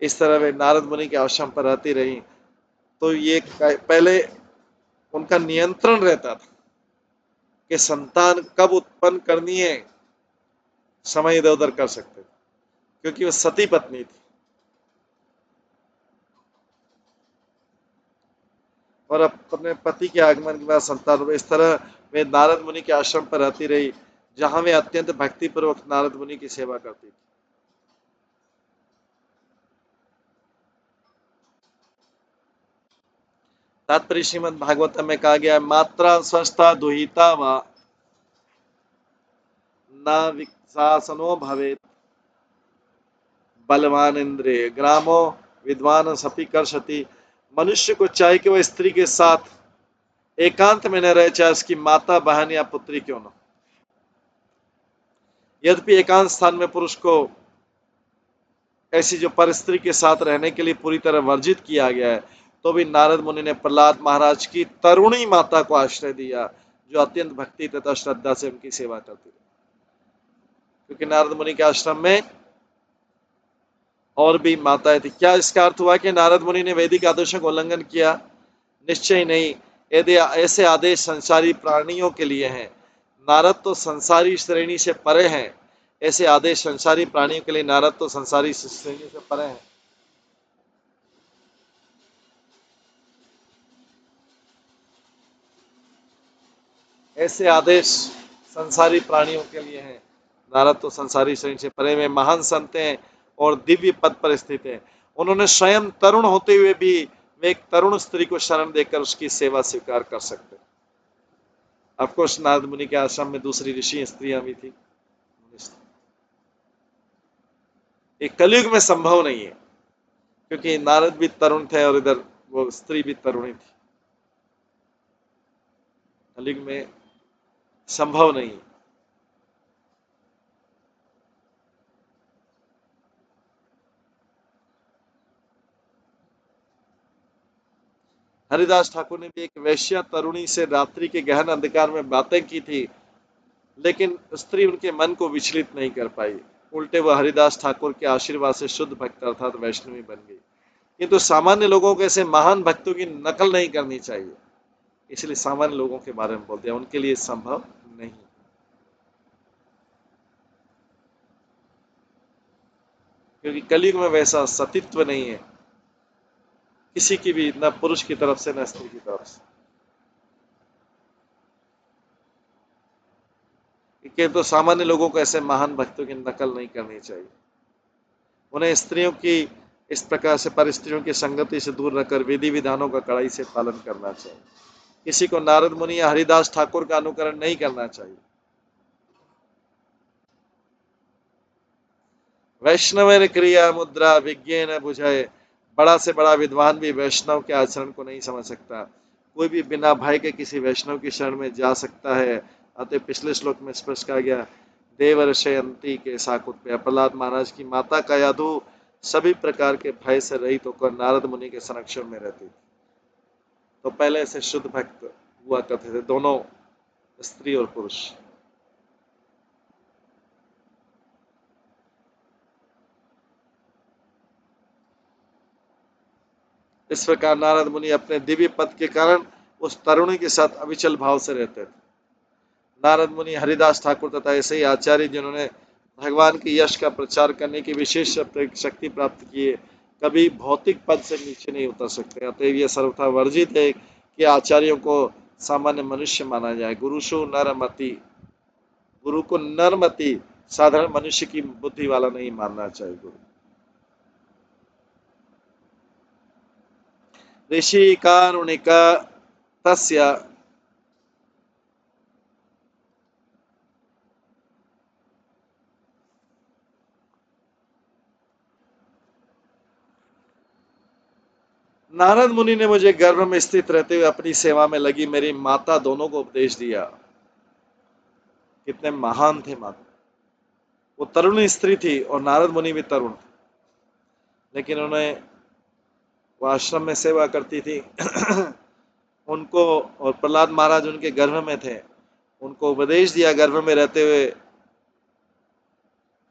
इस तरह वे नारद मुनि के आश्रम पर रहती रही। तो ये पहले उनका नियंत्रण रहता था कि संतान कब उत्पन्न करनी है, समय इधर उधर कर सकते थे, क्योंकि वो सती पत्नी थी। और अपने पति के आगमन के बाद संतान, इस तरह वे नारद मुनि के आश्रम पर रहती रही जहां वे अत्यंत भक्तिपूर्वक नारद मुनि की सेवा करती थी। तात्पर्य श्रीमद् भागवत में कहा गया है, मात्रा स्वस्था दुहिता व न विशासनो भवेत बलवान इंद्रिय ग्रामो विद्वान सपी कर्षति। मनुष्य को चाहे कि वह स्त्री के साथ एकांत में न रहे, चाहे उसकी माता बहन या पुत्री क्यों न। यद्यपि एकांत स्थान में पुरुष को ऐसी जो पर स्त्री के साथ रहने के लिए पूरी तरह वर्जित किया गया है, तो भी नारद मुनि ने प्रहलाद महाराज की तरुणी माता को आश्रय दिया जो अत्यंत भक्ति तथा श्रद्धा से उनकी सेवा करती है। क्योंकि नारद मुनि के आश्रम में और भी माताएं थी। क्या इसका अर्थ हुआ कि नारद मुनि ने वैदिक आदेशों का उल्लंघन किया? निश्चय नहीं। यदि ऐसे आदेश संसारी प्राणियों के लिए हैं, नारद तो संसारी श्रेणी से परे हैं, ऐसे आदेश संसारी प्राणियों के लिए नारद तो संसारी श्रेणी से परे हैं। ऐसे आदेश संसारी प्राणियों के लिए हैं, नारद तो संसारी श्रेणी से परे में महान संत हैं और दिव्य पद पर स्थित हैं। उन्होंने स्वयं तरुण होते हुए भी वे एक तरुण स्त्री को शरण देकर उसकी सेवा स्वीकार कर सकते। ऑफकोर्स नारद मुनि के आश्रम में दूसरी ऋषि स्त्रियां भी थी। एक कलयुग में संभव नहीं है, क्योंकि नारद भी तरुण थे और इधर वो स्त्री भी तरुणी थी। कलयुग में संभव नहीं। हरिदास ठाकुर ने भी एक वैश्या तरुणी से रात्रि के गहन अंधकार में बातें की थी, लेकिन स्त्री उनके मन को विचलित नहीं कर पाई। उल्टे वह हरिदास ठाकुर के आशीर्वाद से शुद्ध भक्त अर्थात वैष्णवी बन गई। किंतु सामान्य लोगों को ऐसे महान भक्तों की नकल नहीं करनी चाहिए, इसलिए सामान्य लोगों के बारे में बोलते हैं, उनके लिए संभव नहीं। क्योंकि कलयुग में वैसा सतीत्व नहीं है किसी की भी, न पुरुष की तरफ से न स्त्री की तरफ से। कि तो सामान्य लोगों को ऐसे महान भक्तों की नकल नहीं करनी चाहिए। उन्हें स्त्रियों की इस प्रकार से परिस्त्रियों की संगति से दूर रखकर विधि विधानों का कड़ाई से पालन करना चाहिए। किसी को नारद मुनि या हरिदास ठाकुर का अनुकरण नहीं करना चाहिए। वैष्णव क्रिया मुद्रा विज्ञ न बुझाए, बड़ा से बड़ा विद्वान भी वैष्णव के आचरण को नहीं समझ सकता। कोई भी बिना भय के किसी वैष्णव की शरण में जा सकता है। अतः पिछले श्लोक में स्पष्ट कहा गया, देवर्षयंती के साकुत पे प्रहलाद महाराज की माता का यादु सभी प्रकार के भय से रहित होकर नारद मुनि के संरक्षण में रहती थी। तो पहले से शुद्ध भक्त हुआ करते थे, दोनों स्त्री और पुरुष। इस प्रकार नारद मुनि अपने दिव्य पद के कारण उस तरुणी के साथ अविचल भाव से रहते थे। नारद मुनि, हरिदास ठाकुर तथा ऐसे ही आचार्य जिन्होंने भगवान के यश का प्रचार करने की विशेष शक्ति प्राप्त की है, कभी भौतिक पद से नीचे नहीं उतर सकते। अतएव यह सर्वथा वर्जित है कि आचार्यों को सामान्य मनुष्य माना जाए। गुरुषु नरमति, गुरु को नरमति, साधारण मनुष्य की बुद्धि वाला नहीं मानना चाहिए। गुरु ऋषि कारुणिक तस्य नारद मुनि ने मुझे गर्भ में स्थित रहते हुए अपनी सेवा में लगी मेरी माता दोनों को उपदेश दिया। कितने महान थे माता। वो तरुणी स्त्री थी और नारद मुनि भी तरुण थे, लेकिन उन्हें वो आश्रम में सेवा करती थी। उनको, और प्रहलाद महाराज उनके गर्भ में थे, उनको उपदेश दिया गर्भ में रहते हुए।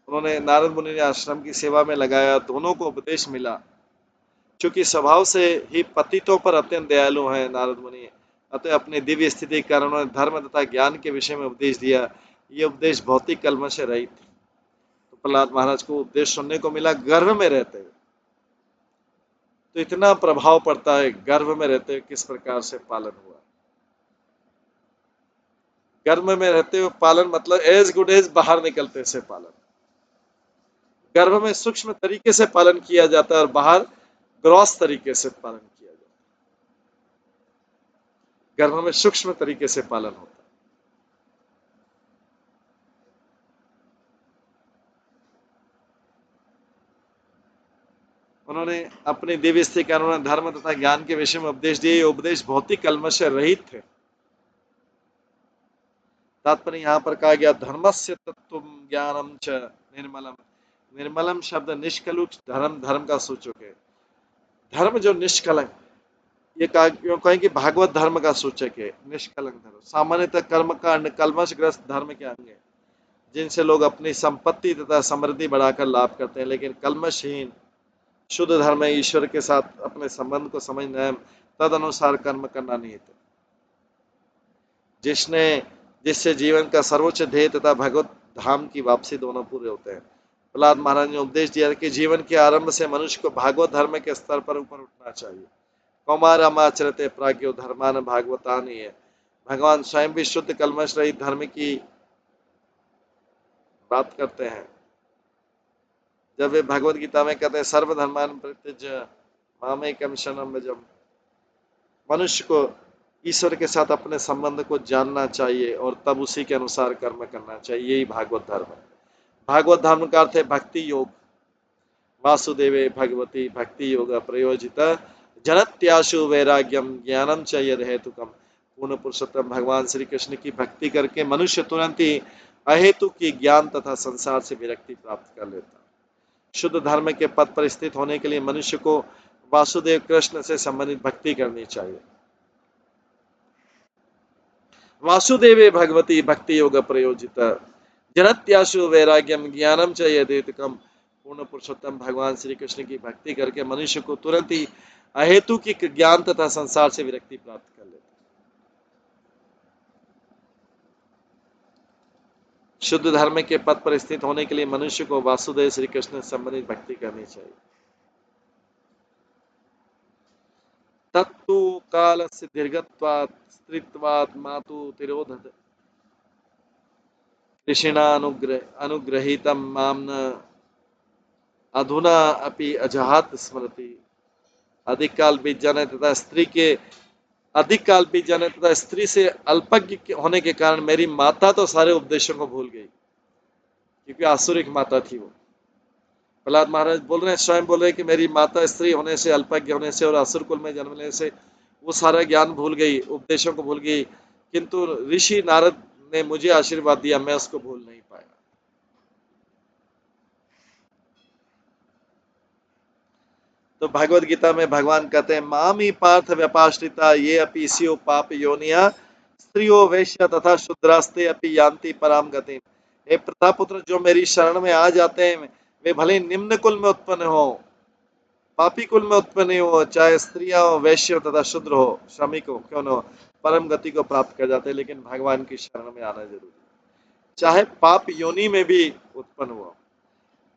उन्होंने, नारद मुनि ने आश्रम की सेवा में लगाया, दोनों को उपदेश मिला। चूंकि स्वभाव से ही पतितों पर अत्यंत दयालु हैं नारद मुनि, अतः अपनी दिव्य स्थिति के कारण उन्होंने धर्म तथा ज्ञान के विषय में उपदेश दिया। ये उपदेश भौतिक कलम से रहित। तो प्रहलाद महाराज को उपदेश सुनने को मिला गर्भ में रहते हुए। तो इतना प्रभाव पड़ता है गर्भ में रहते हुए किस प्रकार से पालन हुआ। गर्भ में रहते हुए पालन मतलब एज गुड एज बाहर निकलते से पालन। गर्भ में सूक्ष्म तरीके से पालन किया जाता है और बाहर ग्रॉस तरीके से पालन किया जाता है। गर्भ में सूक्ष्म तरीके से पालन होता है। उन्होंने अपनी दिव्य स्थिति के अनुसार धर्म तथा ज्ञान के विषय में उपदेश दिए। ये उपदेश भौतिक कलमश से रहित थे। तात्पर्य यहाँ पर कहा गया, धर्मस्य तत्वम ज्ञानम च निर्मलम। निर्मलम शब्द निष्कलुष धर्म, धर्म का सूचक है। धर्म जो निष्कलंक, ये कहें कि भागवत धर्म का सूचक है निष्कलंक धर्म। सामान्यतः कर्म कांड कलमशग्रस्त धर्म के अंग है, जिनसे लोग अपनी संपत्ति तथा समृद्धि बढ़ाकर लाभ करते हैं। लेकिन कलमशहीन शुद्ध धर्म है ईश्वर के साथ अपने संबंध को समझना है, तद अनुसार कर्म करना निहित है, जिससे जीवन का सर्वोच्च ध्येय तथा भगवत धाम की वापसी दोनों पूरे होते हैं। प्रहलाद महाराज ने उपदेश दिया कि जीवन के आरंभ से मनुष्य को भागवत धर्म के स्तर पर ऊपर उठना चाहिए। कौमारमाचरते प्राज्ञो धर्मान भागवतानि है। भगवान स्वयं भी शुद्ध कलमश रहित धर्म की बात करते हैं। जब वे भगवत गीता में कहते हैं, सर्वधर्मान परित्यज्य मामेकं शरणं व्रज। मनुष्य को ईश्वर के साथ अपने संबंध को जानना चाहिए और तब उसी के अनुसार कर्म करना चाहिए। यही भागवत धर्म है। भागवत धर्म का अर्थ है भक्ति योग। वासुदेवे भगवती भक्ति योग प्रयोजित जनत्याशु वैराग्यम ज्ञानम च यद हेतुकम। पूर्ण पुरुषोत्तम भगवान श्री कृष्ण की भक्ति करके मनुष्य तुरंत ही अहेतु की ज्ञान तथा संसार से विरक्ति प्राप्त कर लेता। शुद्ध धर्म के पद पर स्थित होने के लिए मनुष्य को वासुदेव कृष्ण से संबंधित भक्ति करनी चाहिए। वासुदेवे भगवती भक्ति योग प्रयोजित जनत्याशु वैराग्यम ज्ञानम च यदेतुकम। पूर्ण पुरुषोत्तम भगवान श्री कृष्ण की भक्ति करके मनुष्य को तुरंत ही अहेतु की ज्ञान तथा संसार से विरक्ति प्राप्त कर लेता। शुद्ध धर्म के पद पर स्थित होने के लिए मनुष्य को वासुदेव श्री कृष्ण से संबंधित भक्ति करनी चाहिए। तत्तु कालस्य दीर्घत्वात् स्त्रीत्वात् मातु तिरोधत। ऋषिणा अनुग्रहीतं मां न अधुना अपि अजहात स्मृति। अधिक काल बीत जाने तथा स्त्री के अधिक काल बीत जाने तथा स्त्री से अल्पज्ञ होने के कारण मेरी माता तो सारे उपदेशों को भूल गई, क्योंकि आसुरिक माता थी वो। प्रहलाद महाराज बोल रहे हैं, स्वयं बोल रहे हैं कि मेरी माता स्त्री होने से, अल्पज्ञ होने से और असुर कुल में जन्म लेने से वो सारा ज्ञान भूल गई, उपदेशों को भूल गई, किंतु ऋषि नारद ने मुझे आशीर्वाद दिया, मैं उसको भूल नहीं पाया। तो भगवत गीता में भगवान कहते हैं, मामी पार्थ व्यपाश्रिता ये अपि स्युः पाप योनिया स्त्रियो वैश्य तथा शूद्रास्ते अपि यान्ति पराम गतिम। हे प्रतापुत्र, जो मेरी शरण में आ जाते हैं वे भले निम्न कुल में उत्पन्न हो, पापी कुल में उत्पन्न हो, चाहे स्त्रियां हो, वैश्य तथा शूद्र हो, श्रमिक हो, क्यों न हो, परम गति को प्राप्त कर जाते हैं। लेकिन भगवान की शरण में आना जरूरी है, चाहे पाप योनि में भी उत्पन्न हुआ।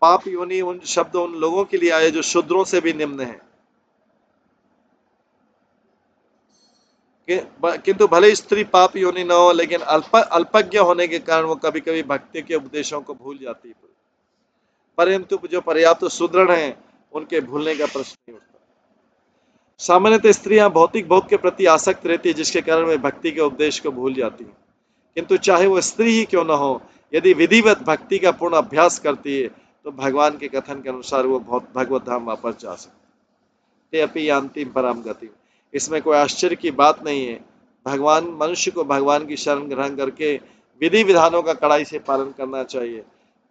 पाप योनि उन शब्द उन लोगों के लिए आए जो शूद्रों से भी निम्न है, किंतु भले स्त्री पाप योनि न हो, लेकिन अल्पज्ञ होने के कारण वो कभी कभी भक्ति के उपदेशों को भूल जाती है। परंतु जो पर्याप्त सुदृढ़ हैं उनके भूलने का प्रश्न नहीं उठता। सामान्यतः स्त्रियां भौतिक भोग के प्रति आसक्त रहती है, जिसके कारण वे भक्ति के उपदेश को भूल जाती है। किंतु चाहे वो स्त्री ही क्यों न हो, यदि विधिवत भक्ति का पूर्ण अभ्यास करती है तो भगवान के कथन के अनुसार वो भगवत धाम वापस जा सकती है, अपनी अंतिम परम गति। इसमें कोई आश्चर्य की बात नहीं है। भगवान मनुष्य को भगवान की शरण ग्रहण करके विधि विधानों का कड़ाई से पालन करना चाहिए,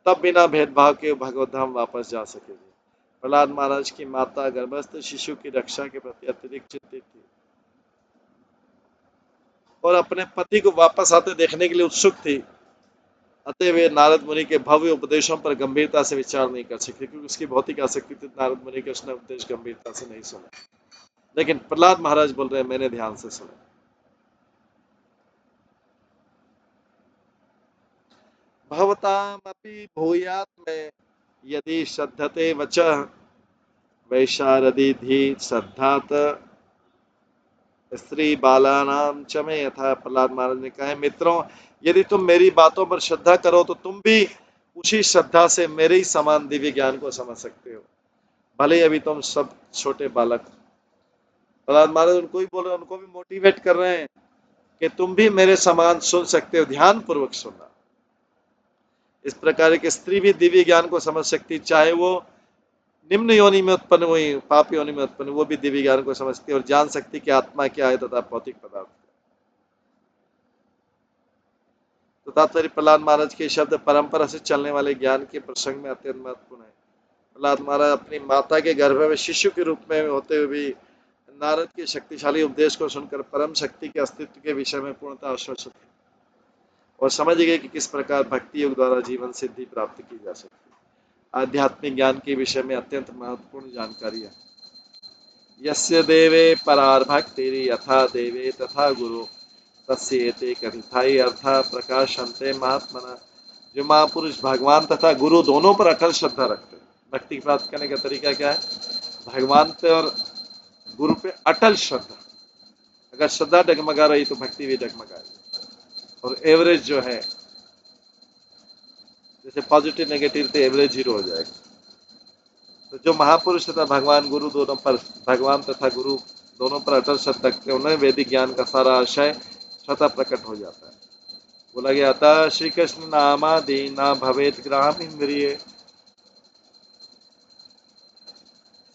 तब बिना भेदभाव के भगवत धाम वापस जा सकेगी। प्रहलाद महाराज की माता गर्भस्थ शिशु की रक्षा के प्रति अत्यधिक चिंतित थी और अपने पति को वापस आते देखने के लिए उत्सुक थी। अतः वे नारद मुनि के भव्य उपदेशों पर गंभीरता से विचार नहीं कर सकते, क्योंकि उसकी भौतिक आसक्ति थी। नारद मुनि के उसने उपदेश गंभीरता से नहीं सुना, लेकिन प्रहलाद महाराज बोल रहे हैं, मैंने ध्यान से सुना। भवतामपि भूयात् में यदि श्रद्धते वचः वैशारदी धी श्रद्धात स्त्री बालानाम च में यथा। प्रहलाद महाराज ने कहा, मित्रों, यदि तुम मेरी बातों पर श्रद्धा करो तो तुम भी उसी श्रद्धा से मेरे ही समान दिव्य ज्ञान को समझ सकते हो, भले अभी तुम सब छोटे बालक। प्रहलाद महाराज उनको ही बोल रहे हैं, उनको भी मोटिवेट कर रहे हैं कि तुम भी मेरे समान सुन सकते हो, ध्यान पूर्वक सुनना। इस प्रकार की स्त्री भी दिव्य ज्ञान को समझ सकती, चाहे वो निम्न योनि में उत्पन्न हुई, पाप योनि में उत्पन्न, वो भी दिव्य ज्ञान को समझती और जान सकती कि आत्मा क्या है तथा भौतिक पदार्थ। तो तात्पर्य प्रहलाद महाराज के शब्द परंपरा से चलने वाले ज्ञान के प्रसंग में अत्यंत महत्वपूर्ण है। प्रहलाद महाराज अपनी माता के गर्भ में शिशु के रूप में होते हुए भी नारद के शक्तिशाली उपदेश को सुनकर परम शक्ति के अस्तित्व के विषय में पूर्णतः आश्वस्त थे और समझ गए कि किस प्रकार भक्ति योग द्वारा जीवन सिद्धि प्राप्त की जा सकती है। आध्यात्मिक ज्ञान के विषय में अत्यंत महत्वपूर्ण जानकारी है। यस्य देवे परार भक्ति यथा देवे तथा गुरु तस्येते कथिताई अर्था प्रकाशन्ते महात्मना। जो महापुरुष भगवान तथा गुरु दोनों पर अटल श्रद्धा रखते हैं। भक्ति प्राप्त करने का तरीका क्या है? भगवान पे और गुरु पे अटल श्रद्धा। अगर श्रद्धा डगमगा रही तो भक्ति भी डगमगाएगी। और एवरेज जो है, जैसे पॉजिटिव नेगेटिव तो एवरेज 0 हो जाएगा। तो जो महापुरुष तथा भगवान गुरु दोनों पर, भगवान तथा गुरु दोनों पर अटल श्रद्धा रखते हैं, उन्हें वैदिक ज्ञान का सारा आशय स्वतः प्रकट हो जाता है। बोला गया था, श्री कृष्ण नामादि ना भवेत ग्राम इंद्रिय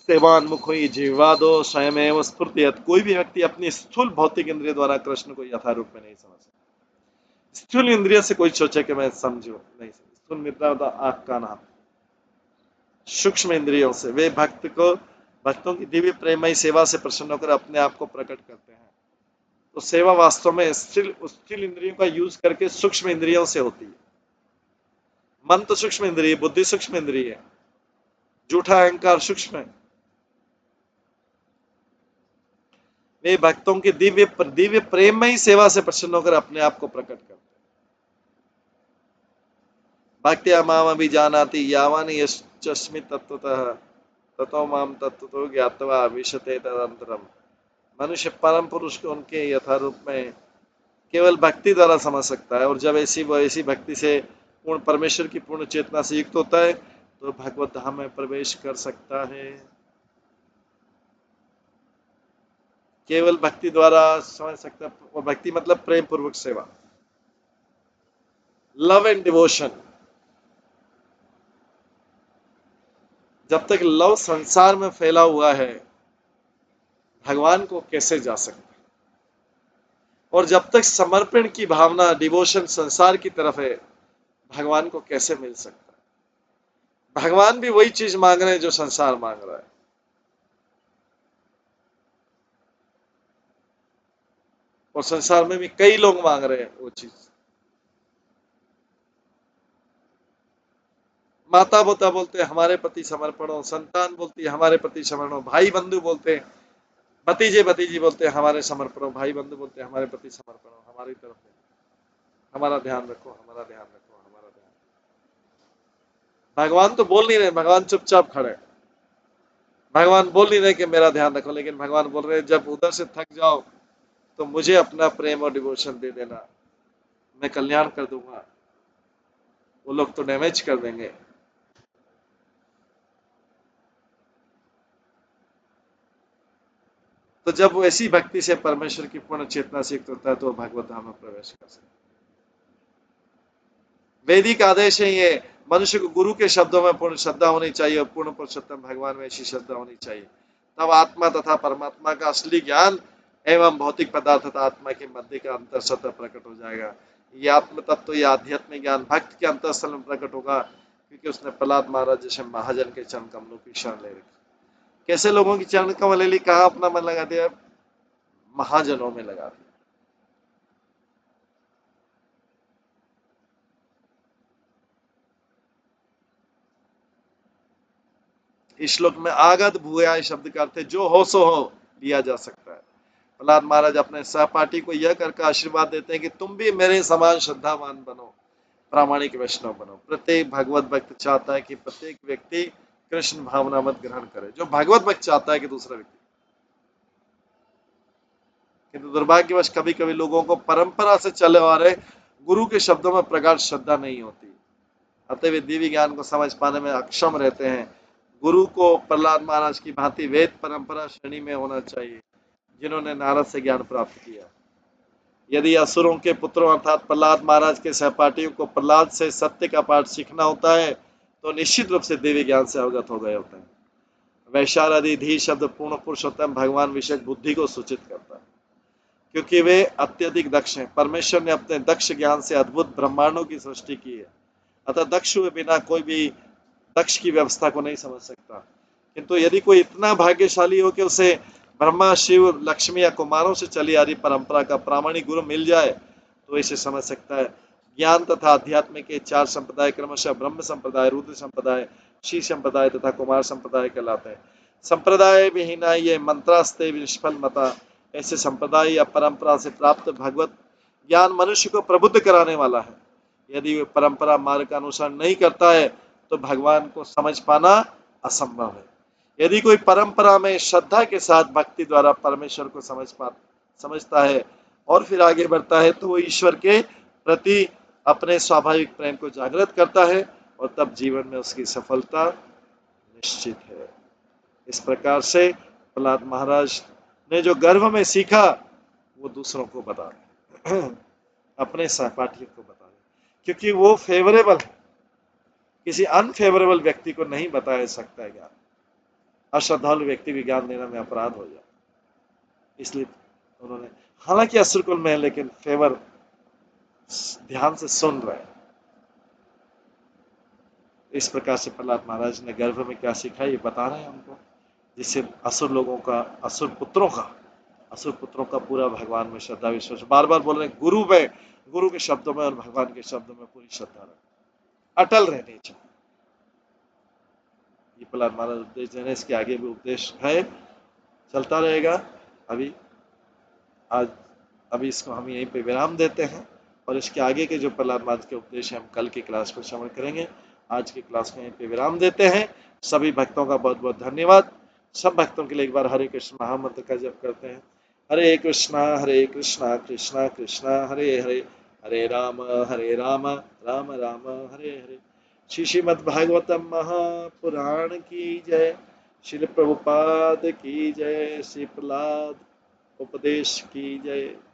सेवान्मुख जीवादो स्वयं एवं स्फुर्तियत। कोई भी व्यक्ति अपनी स्थूल भौतिक इंद्रिय द्वारा कृष्ण को यथारूप में नहीं समझ सकता। स्थूल इंद्रिय से कोई सोचे कि मैं समझू, नहीं। स्थूल मित्रा आंख का नाम। सूक्ष्म इंद्रियों से वे भक्तों की दिव्य प्रेमयी सेवा से प्रसन्न होकर अपने आप को प्रकट करते हैं। तो सेवा वास्तव में स्थूल इंद्रियों का यूज करके सूक्ष्म इंद्रियों से होती है। मन तो सूक्ष्म इंद्रिय, बुद्धि सूक्ष्म इंद्रिय है, झूठा अहंकार सूक्ष्म है। वे भक्तों की दिव्य प्रेमयी सेवा से प्रसन्न होकर अपने आप को प्रकट करते हैं। भक्त्या माम अभिजानाति यावानि यश्चस्मि तत्वतः ततो माम तत्वतो ज्ञात्वा विशते तदंतरम। मनुष्य परम पुरुष को उनके यथारूप में केवल भक्ति द्वारा समझ सकता है, और जब ऐसी भक्ति से पूर्ण परमेश्वर की पूर्ण चेतना से युक्त होता है तो भगवत धाम में प्रवेश कर सकता है। केवल भक्ति द्वारा समझ सकता है, वो भक्ति मतलब प्रेम पूर्वक सेवा, लव एंड डिवोशन। जब तक लव संसार में फैला हुआ है भगवान को कैसे जा सकता है, और जब तक समर्पण की भावना डिवोशन संसार की तरफ है भगवान को कैसे मिल सकता है। भगवान भी वही चीज मांग रहे हैं जो संसार मांग रहा है, और संसार में भी कई लोग मांग रहे हैं वो चीज। माता पिता बोलते हैं हमारे प्रति समर्पण हो, संतान बोलती है हमारे प्रति समर्पण हो, भाई बंधु बोलते हैं, भतीजे भतीजी बोलते हैं हमारे समर्पण हो, भाई बंधु बोलते हैं हमारे प्रति समर्पण हो, हमारी तरफ है, हमारा ध्यान रखो, हमारा ध्यान रखो, हमारा ध्यान। भगवान तो बोल नहीं रहे, भगवान चुपचाप खड़े। भगवान बोल नहीं रहे कि मेरा ध्यान रखो, लेकिन भगवान बोल रहे हैं जब उधर से थक जाओ तो मुझे अपना प्रेम और डिवोशन दे देना, मैं कल्याण कर दूंगा, वो लोग तो डैमेज कर देंगे। तो जब वो ऐसी भक्ति से परमेश्वर की पूर्ण चेतना से युक्त होता है तो वो भगवत धाम में प्रवेश कर सकता है। वैदिक आदेश है ये, मनुष्य को गुरु के शब्दों में पूर्ण श्रद्धा होनी चाहिए और पूर्ण पुरुषोत्तम भगवान में ऐसी श्रद्धा होनी चाहिए, तब आत्मा तथा परमात्मा का असली ज्ञान एवं भौतिक पदार्थ तथा आत्मा के मध्य का अंतर सत्य प्रकट हो जाएगा। ये आत्म तत्व या आध्यात्मिक ज्ञान भक्त के अंतःस्थल में प्रकट होगा, क्योंकि उसने प्रहलाद महाराज जैसे महाजन के चरण कमलों की शरण ले रखी। कैसे लोगों की चरण कमल ले ली, कहा अपना मन लगा दिया, महाजनों में लगा दिया। इस श्लोक में आगत भूया शब्द का अर्थ है जो हो सो हो लिया जा सकता है। प्रहलाद महाराज अपने सहपाठी को यह करके आशीर्वाद देते हैं कि तुम भी मेरे समान श्रद्धावान बनो, प्रामाणिक वैष्णव बनो। प्रत्येक भगवत भक्त चाहता है कि प्रत्येक व्यक्ति कृष्ण भावना मत ग्रहण करे, जो भगवत भक्त चाहता है कि दूसरा व्यक्ति। किंतु दुर्भाग्यवश कभी कभी लोगों को परंपरा से चले आ रहे गुरु के शब्दों में प्रगाढ़ श्रद्धा नहीं होती, अतः वे दिव्य ज्ञान को समझ पाने में अक्षम रहते हैं। गुरु को प्रहलाद महाराज की भांति वेद परंपरा श्रेणी में होना चाहिए, जिन्होंने नारद से ज्ञान प्राप्त किया। यदि असुरों के पुत्रों अर्थात प्रहलाद महाराज के सहपाठियों को प्रहलाद से सत्य का पाठ सीखना होता है तो निश्चित रूप से दिव्य ज्ञान से अवगत हो गए होते हैं। वैशालादि धी शब्द पूर्ण पुरुषोत्तम भगवान विषयक बुद्धि को सूचित करता है, क्योंकि वे अत्यधिक दक्ष हैं। परमेश्वर ने अपने दक्ष ज्ञान से अद्भुत ब्रह्मांडों की सृष्टि की है, अतः दक्ष हुए बिना कोई भी दक्ष की व्यवस्था को नहीं समझ सकता। किंतु यदि कोई इतना भाग्यशाली हो कि उसे ब्रह्मा शिव लक्ष्मी या कुमारों से चली आ रही परंपरा का प्रामाणिक गुरु मिल जाए तो इसे समझ सकता है। ज्ञान तथा अध्यात्म के 4 संप्रदाय क्रमशः ब्रह्म संप्रदाय, रुद्र संप्रदाय, शिव संप्रदाय तथा कुमार संप्रदाय कहलाते हैं। संप्रदाय विहीना ये मंत्रास्ते निष्फल मता, ऐसे संप्रदाय या परंपरा से प्राप्त भगवत ज्ञान मनुष्य को प्रबुद्ध कराने वाला है। यदि वह परंपरा मार्ग का अनुसरण नहीं करता है तो भगवान को समझ पाना असंभव है। यदि कोई परंपरा में श्रद्धा के साथ भक्ति द्वारा परमेश्वर को समझता है और फिर आगे बढ़ता है तो वो ईश्वर के प्रति अपने स्वाभाविक प्रेम को जागृत करता है और तब जीवन में उसकी सफलता निश्चित है। इस प्रकार से प्रहलाद महाराज ने जो गर्भ में सीखा वो दूसरों को बता रहे, अपने सहपाठियों को बता रहे, क्योंकि वो फेवरेबल है, किसी अनफेवरेबल व्यक्ति को नहीं बताया सकता है ज्ञान। अश्रद्धालु व्यक्ति भी ज्ञान देने में अपराध हो जाए, इसलिए उन्होंने, हालांकि असुरकुल में है लेकिन फेवर ध्यान से सुन रहे हैं। इस प्रकार से प्रहलाद महाराज ने गर्भ में क्या सीखा ये बता रहे हैं उनको, जिससे असुर लोगों का, असुर पुत्रों का पूरा भगवान में श्रद्धा विश्वास, बार बार बोल रहे हैं गुरु में, गुरु के शब्दों में और भगवान के शब्दों में पूरी श्रद्धा रहे, अटल रहनी चाहिए। ये प्रहलाद महाराज उपदेश देने, इसके आगे भी उपदेश है, चलता रहेगा। अभी इसको हम यहीं पे विराम देते हैं और इसके आगे के जो प्रहलाद महाराज के उपदेश हैं हम कल की क्लास में श्रवण करेंगे। आज की क्लास में यहीं पे विराम देते हैं। सभी भक्तों का बहुत बहुत धन्यवाद। सब भक्तों के लिए एक बार हरे कृष्ण महामंत्र का जप करते हैं। हरे कृष्णा कृष्णा कृष्णा हरे हरे, हरे राम राम राम हरे हरे। श्री श्रीमद् भागवतम महापुराण की जय। श्रील प्रभुपाद की जय। श्री प्रहलाद उपदेश की जय।